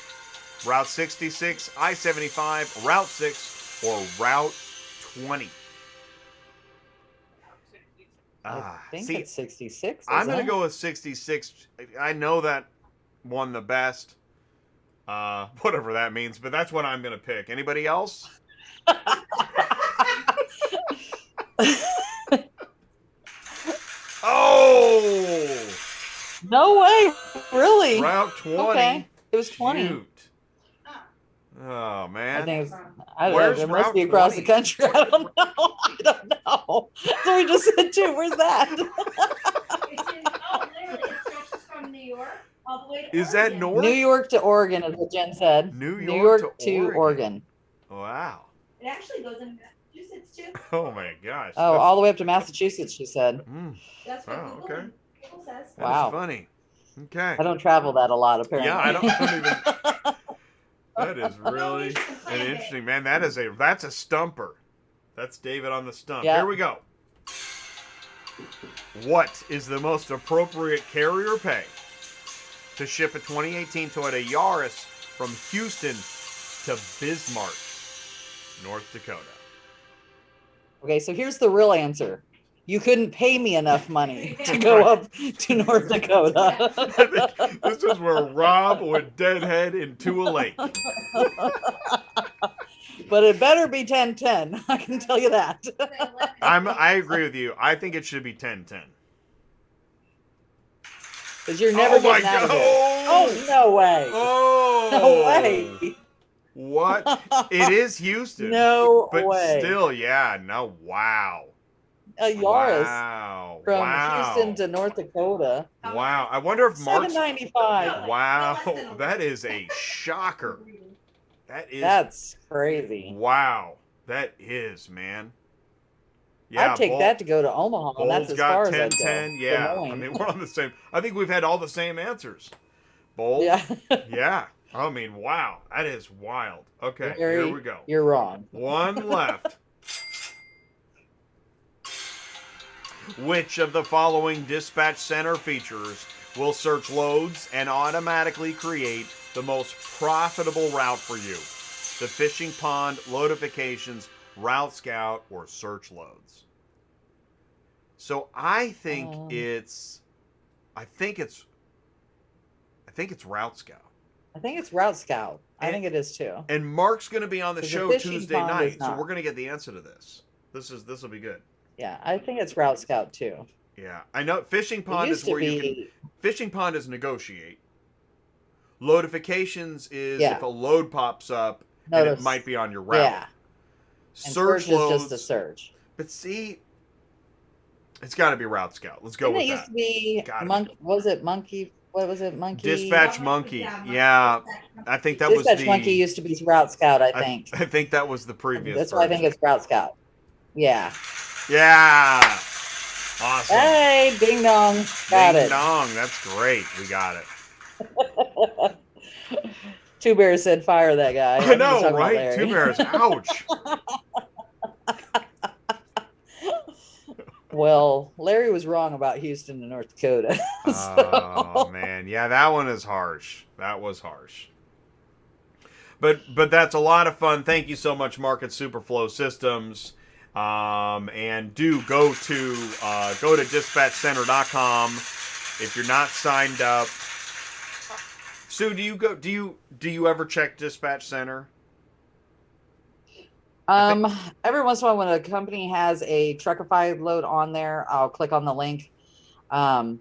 Route 66, I-75, Route 6, or Route 20? I think it's 66. I'm going to go with 66. I know that one the best. Whatever that means, but that's what I'm going to pick. Anybody else? Oh! No way. Really? Route 20. Okay. It was 20. Shoot. Oh, man. I think it's, I don't Where's know. It must Route be across 20? the country. I don't know. I don't know. So we just said two. Where's that? It's in, literally, it stretches from New York all the way to Is that Oregon. north? New York to Oregon is what Jen said. New York to Oregon. Wow. It actually goes in Massachusetts too. Oh, my gosh. Oh, all the way up to Massachusetts, she said. That's what Oh, Google, okay. Google says. That's Wow. funny. Okay. I don't travel that a lot, apparently. Yeah, I don't even. That is really an interesting, man. That's a stumper. That's David on the stump. Yeah. Here we go. What is the most appropriate carrier pay to ship a 2018 Toyota Yaris from Houston to Bismarck, North Dakota? Okay, so here's the real answer. You couldn't pay me enough money to go up to North Dakota. This is where Rob would deadhead into a lake. But it better be 10-10. I can tell you that. I agree with you. I think it should be 10-10. Because you're never Oh my getting out of God. there. Oh, no way. Oh. No way. What? It is Houston. No but way. still, yeah. No. Wow. A Yaris Wow. from wow. Houston to North Dakota. Wow. I wonder if Mark's. $795. Wow. That is a shocker. That is. That's crazy. Wow. That is, man. Yeah, I'd take that to go to Omaha, and that's Bold's as got far as 10, I'd go. 10. Yeah. Des Moines. I mean, we're on the same. I think we've had all the same answers. Bold. Yeah. Yeah. I mean, wow. That is wild. Okay, Larry, here we go. You're wrong. One left. Which of the following dispatch center features will search loads and automatically create the most profitable route for you? The fishing pond, notifications, route scout, or search loads? So I think it's route scout. I think it's Route Scout. I think it is too. And Mark's going to be on the show fishing Tuesday pond night, is so not. we're going to get the answer to this. This will be good. Yeah, I think it's Route Scout too. Yeah, I know fishing pond used is to where you can. Fishing pond is negotiate. Notifications is if a load pops up and it might be on your route. Yeah. And search loads is just a search. But see, it's got to be Route Scout. Let's go Didn't with it that. used to be Monkey? Was it Monkey? What was it? Monkey. Dispatch Monkey. Yeah, I think that was Dispatch Monkey used to be Route Scout. I think. I think that was the previous. That's why I think it's Route Scout. Yeah. Yeah. Awesome. Hey, ding dong. Got Ding it. dong. That's great. We got it. Two Bears said fire that guy. I know, right? Two Bears. Ouch. Well, Larry was wrong about Houston and North Dakota. Oh man, yeah, that one is harsh. That was harsh. But that's a lot of fun. Thank you so much, Mark at Superflow Systems. And do go to dispatchcenter.com if you're not signed up. Sue, do you ever check Dispatch Center? Every once in a while when a company has a Truckify load on there, I'll click on the link. Oh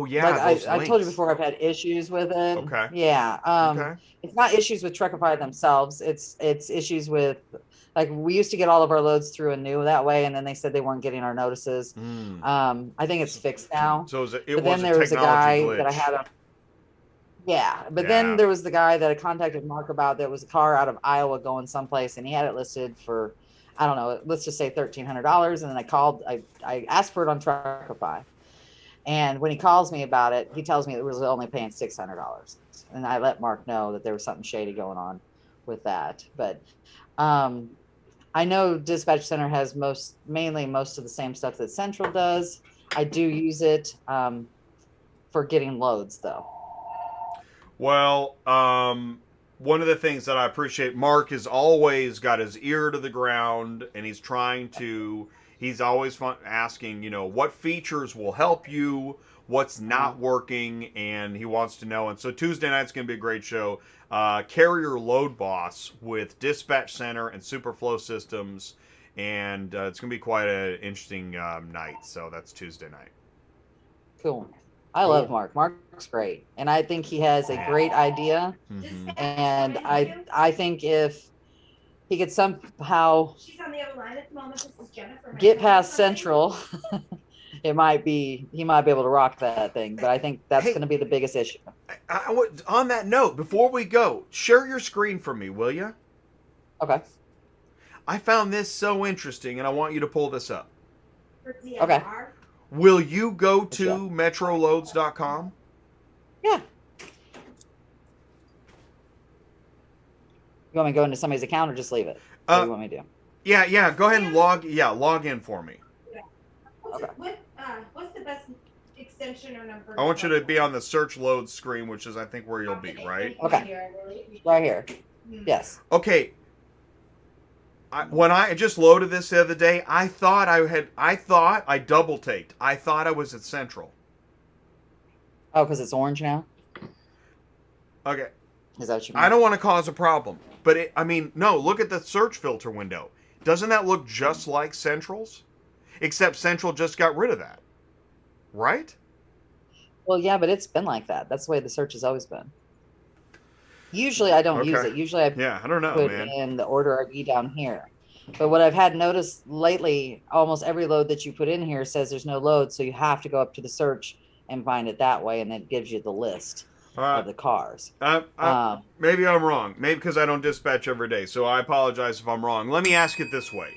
yeah, like I told you before, I've had issues with it. Okay. Yeah. Okay. It's not issues with Truckify themselves. It's issues with, like, we used to get all of our loads through Anew that way, and then they said they weren't getting our notices. I think it's fixed now. So but then there was a guy that I had then there was the guy that I contacted Mark about. There was a car out of Iowa going someplace, and he had it listed for, I don't know, let's just say $1,300. And then I called, I asked for it on Truckify. And when he calls me about it, he tells me it was only paying $600. And I let Mark know that there was something shady going on with that. But I know Dispatch Center has mainly most of the same stuff that Central does. I do use it for getting loads, though. Well, one of the things that I appreciate, Mark has always got his ear to the ground, and he's always asking, what features will help you, what's not working, and he wants to know. And so Tuesday night's going to be a great show. Carrier Load Boss with Dispatch Center and Superflow Systems, and it's going to be quite an interesting night. So that's Tuesday night. Cool. I love Mark. Mark's great, and I think he has a great idea. And I think if he could somehow get past Central, he might be able to rock that thing. But I think that's going to be the biggest issue. On that note, before we go, share your screen for me, will you? Okay. I found this so interesting, and I want you to pull this up. Okay. Will you go to metroloads.com? Yeah. You want me to go into somebody's account or just leave it? What do you want me to do? Yeah. Go ahead and log in for me. Okay. What's the best extension or number? I want you to be on the search load screen, which is, I think, where you'll be, right? Okay. Right here. Yes. Okay. When I just loaded this the other day, I thought I double taked. I thought I was at Central. Oh, because it's orange now? Okay. Is that what you mean? I don't want to cause a problem. But, no, look at the search filter window. Doesn't that look just like Central's? Except Central just got rid of that. Right? Well, yeah, but it's been like that. That's the way the search has always been. Usually I don't use Okay. it. Usually I Yeah, I don't know, put man. in the order ID down here. But what I've had noticed lately, almost every load that you put in here says there's no load, so you have to go up to the search and find it that way, and it gives you the list Uh, of the cars. I, Um, maybe I'm wrong. Maybe because I don't dispatch every day. So I apologize if I'm wrong. Let me ask it this way: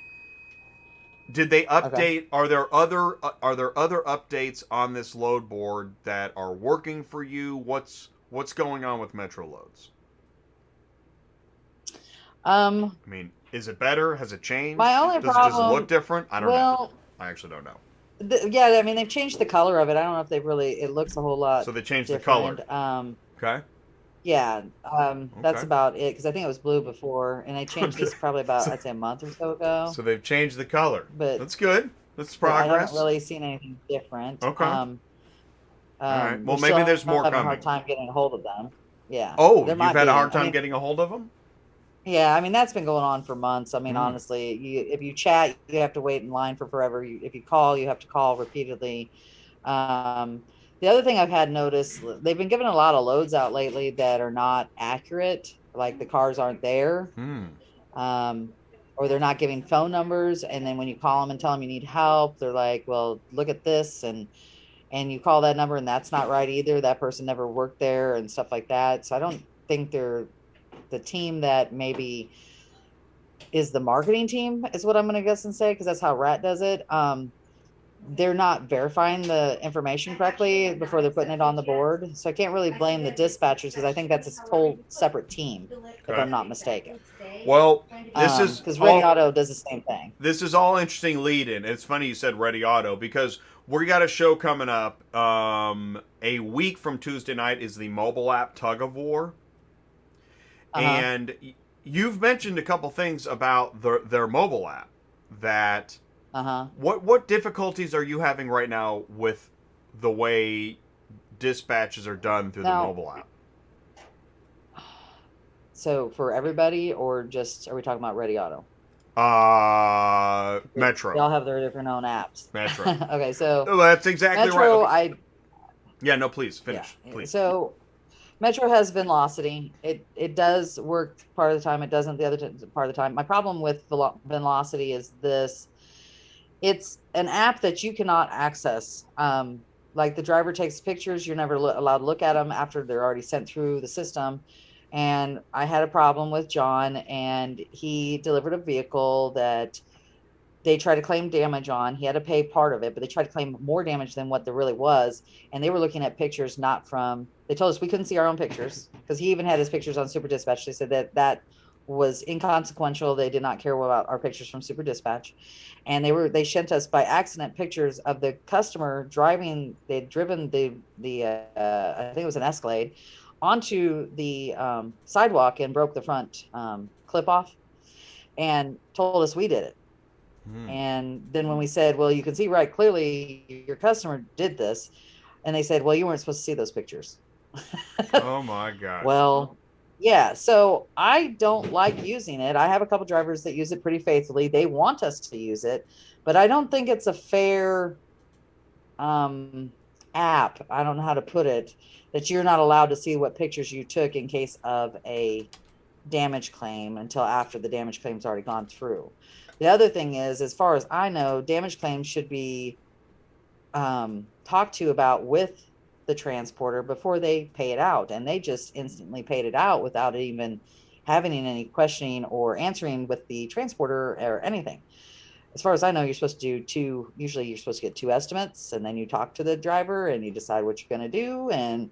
did they okay. update? Are there other updates on this load board that are working for you? What's going on with Metro loads? Um, I mean, is it better? Has it my changed? only Does it look problem, different? I don't know. well, I actually don't know. yeah, I mean they've changed the color of it. I don't know if they've really. It looks a whole lot So they changed the color. different. Okay. Yeah, that's Okay. about it because I think it was blue before, and they changed Okay. this probably about So, I'd say a month or so ago. so they've changed the color. But That's good. That's I haven't progress. really seen anything different. Okay. All right. We're Well, still maybe there's more having a hard coming. time getting a hold of them. Yeah, Oh, there you've might had a be. hard I time mean, getting a hold of them? yeah, I mean that's been going on for months. I mean, Hmm. honestly, if you chat, you have to wait in line for forever. If you call, you have to call repeatedly. Um, the other thing I've had noticed, they've been giving a lot of loads out lately that are not accurate. Like the cars aren't there. Hmm. um, or they're not giving phone numbers. And then when you call them and tell them you need help, they're like, "Well, look at this," and you call that number and that's not right either. That person never worked there and stuff like that. So I don't think they're the team that maybe is the marketing team is what I'm going to guess and say because that's how Rat does it. They're not verifying the information correctly before they're putting it on the board. So I can't really blame the dispatchers because I think that's a whole separate team, if Okay. I'm not mistaken. Well, this is Because Ready all Auto does the same thing. this is all interesting lead in. It's funny you said Ready Auto because we got a show coming up. A week from Tuesday night is the mobile app Tug of War. Uh-huh. And you've mentioned a couple things about their mobile app that Uh-huh. what difficulties are you having right now with the way dispatches are done through the Now, mobile app? so for everybody, or just are we talking about Ready Auto? They Metro. all have their different own apps. Metro. Okay, so Oh, that's exactly right. Metro, Okay. Yeah, no, please yeah. finish. Please. So Metro has Velocity. It does work part of the time. It doesn't the other part of the time. My problem with Velocity is this: it's an app that you cannot access. Like the driver takes pictures, you're never allowed to look at them after they're already sent through the system. And I had a problem with John, and he delivered a vehicle that they tried to claim damage on. He had to pay part of it, but they tried to claim more damage than what there really was. And they were looking at pictures not from, they told us we couldn't see our own pictures because he even had his pictures on Super Dispatch. They said that that was inconsequential. They did not care about our pictures from Super Dispatch. And they sent us by accident pictures of the customer driving, they'd driven I think it was an Escalade onto the sidewalk and broke the front clip off and told us we did it. Hmm. And then when we said, well, you can see right clearly your customer did this. And they said, well, you weren't supposed to see those pictures. Oh my gosh. Well, yeah. So I don't like using it. I have a couple drivers that use it pretty faithfully. They want us to use it, but I don't think it's a fair app. I don't know how to put it, that you're not allowed to see what pictures you took in case of a damage claim until after the damage claim's already gone through. The other thing is, as far as I know, damage claims should be talked to about with the transporter before they pay it out. And they just instantly paid it out without even having any questioning or answering with the transporter or anything. As far as I know, you're supposed to do usually you're supposed to get two estimates, and then you talk to the driver and you decide what you're going to do. And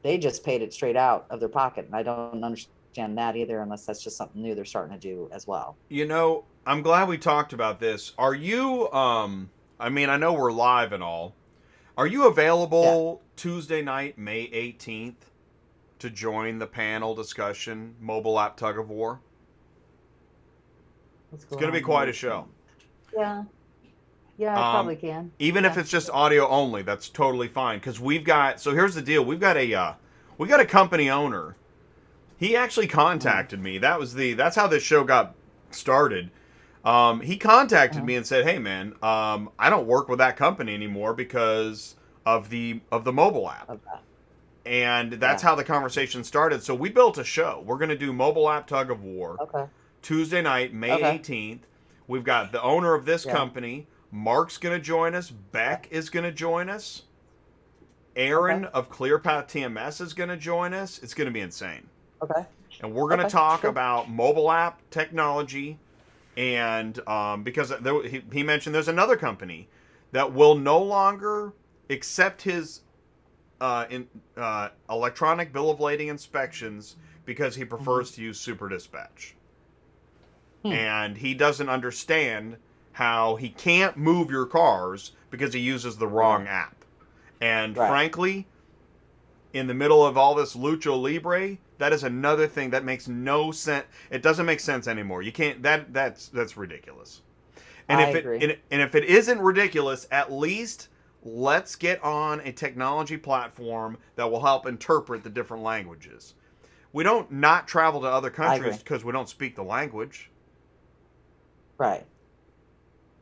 they just paid it straight out of their pocket. And I don't understand that either, unless that's just something new they're starting to do as well. You know, I'm glad we talked about this. Are you I mean, I know we're live and all. Are you Yeah. available Tuesday night, May 18th to join the panel discussion mobile app tug of war? What's It's going going to be on quite a here? show. Yeah. Yeah, I probably can. Even if Yeah. it's just audio only, that's totally fine cuz we've got so here's the deal. We got a company owner. He actually Uh-huh. contacted me. That's how this show got started. He contacted Uh-huh. me and said, "Hey, man, I don't work with that company anymore because of the mobile app. Okay. And that's Yeah. how the conversation started. So we built a show. We're going to do mobile app tug of war Okay. Tuesday night, May Okay. 18th. We've got the owner of this Yeah. company. Mark's going to join us. Beck is going to join us. Aaron Okay. of ClearPath TMS is going to join us. It's going to be insane. Okay. And we're going to Okay, talk sure. about mobile app technology. And because he mentioned there's another company that will no longer accept his electronic bill of lading inspections because he prefers to use Super Dispatch. And he doesn't understand how he can't move your cars because he uses the wrong app. And frankly, in the middle of all this Lucha Libre, that is another thing that makes no sense. It doesn't make sense anymore. You can't. That's ridiculous. And I if agree. and if it isn't ridiculous, at least let's get on a technology platform that will help interpret the different languages. We don't not travel to other countries agree. because we don't speak the language. Right.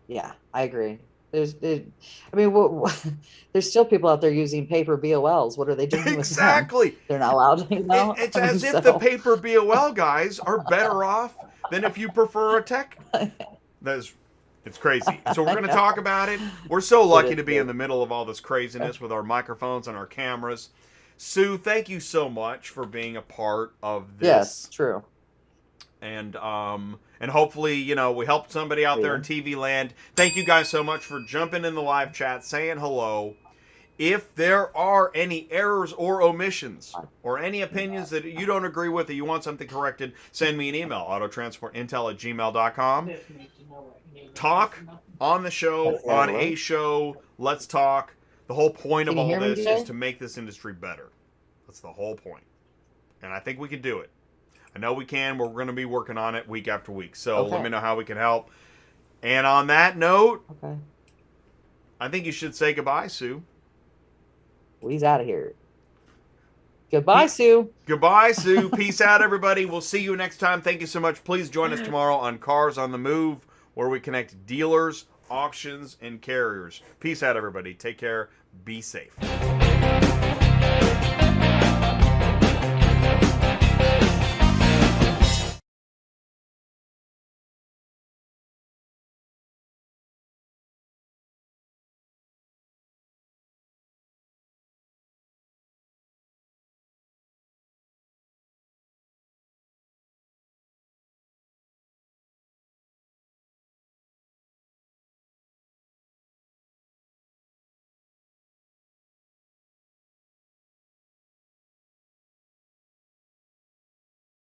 Yeah, I agree. There's still people out there using paper BOLs. What are they doing with them? Exactly. They're not allowed, you know? It's as if the paper BOL guys are better off than if you prefer a tech. It's crazy. So we're going to talk about it. We're so lucky to be in the middle of all this craziness with our microphones and our cameras. Sue, thank you so much for being a part of this. Yes, true. And hopefully, you know, we helped somebody out there in TV land. Thank you guys so much for jumping in the live chat, saying hello. If there are any errors or omissions or any opinions that you don't agree with, that you want something corrected, send me an email, autotransportintel@gmail.com. Talk on the show, on a show. Let's talk. The whole point of all this is to make this industry better. That's the whole point. And I think we can do it. I know we can. We're going to be working on it week after week. So let me know how we can help. And on that note, I think you should say goodbye, Sue. Well, he's out of here. Goodbye, Sue. Goodbye, Sue. Peace out, everybody. We'll see you next time. Thank you so much. Please join us tomorrow on Cars on the Move, where we connect dealers, auctions, and carriers. Peace out, everybody. Take care. Be safe.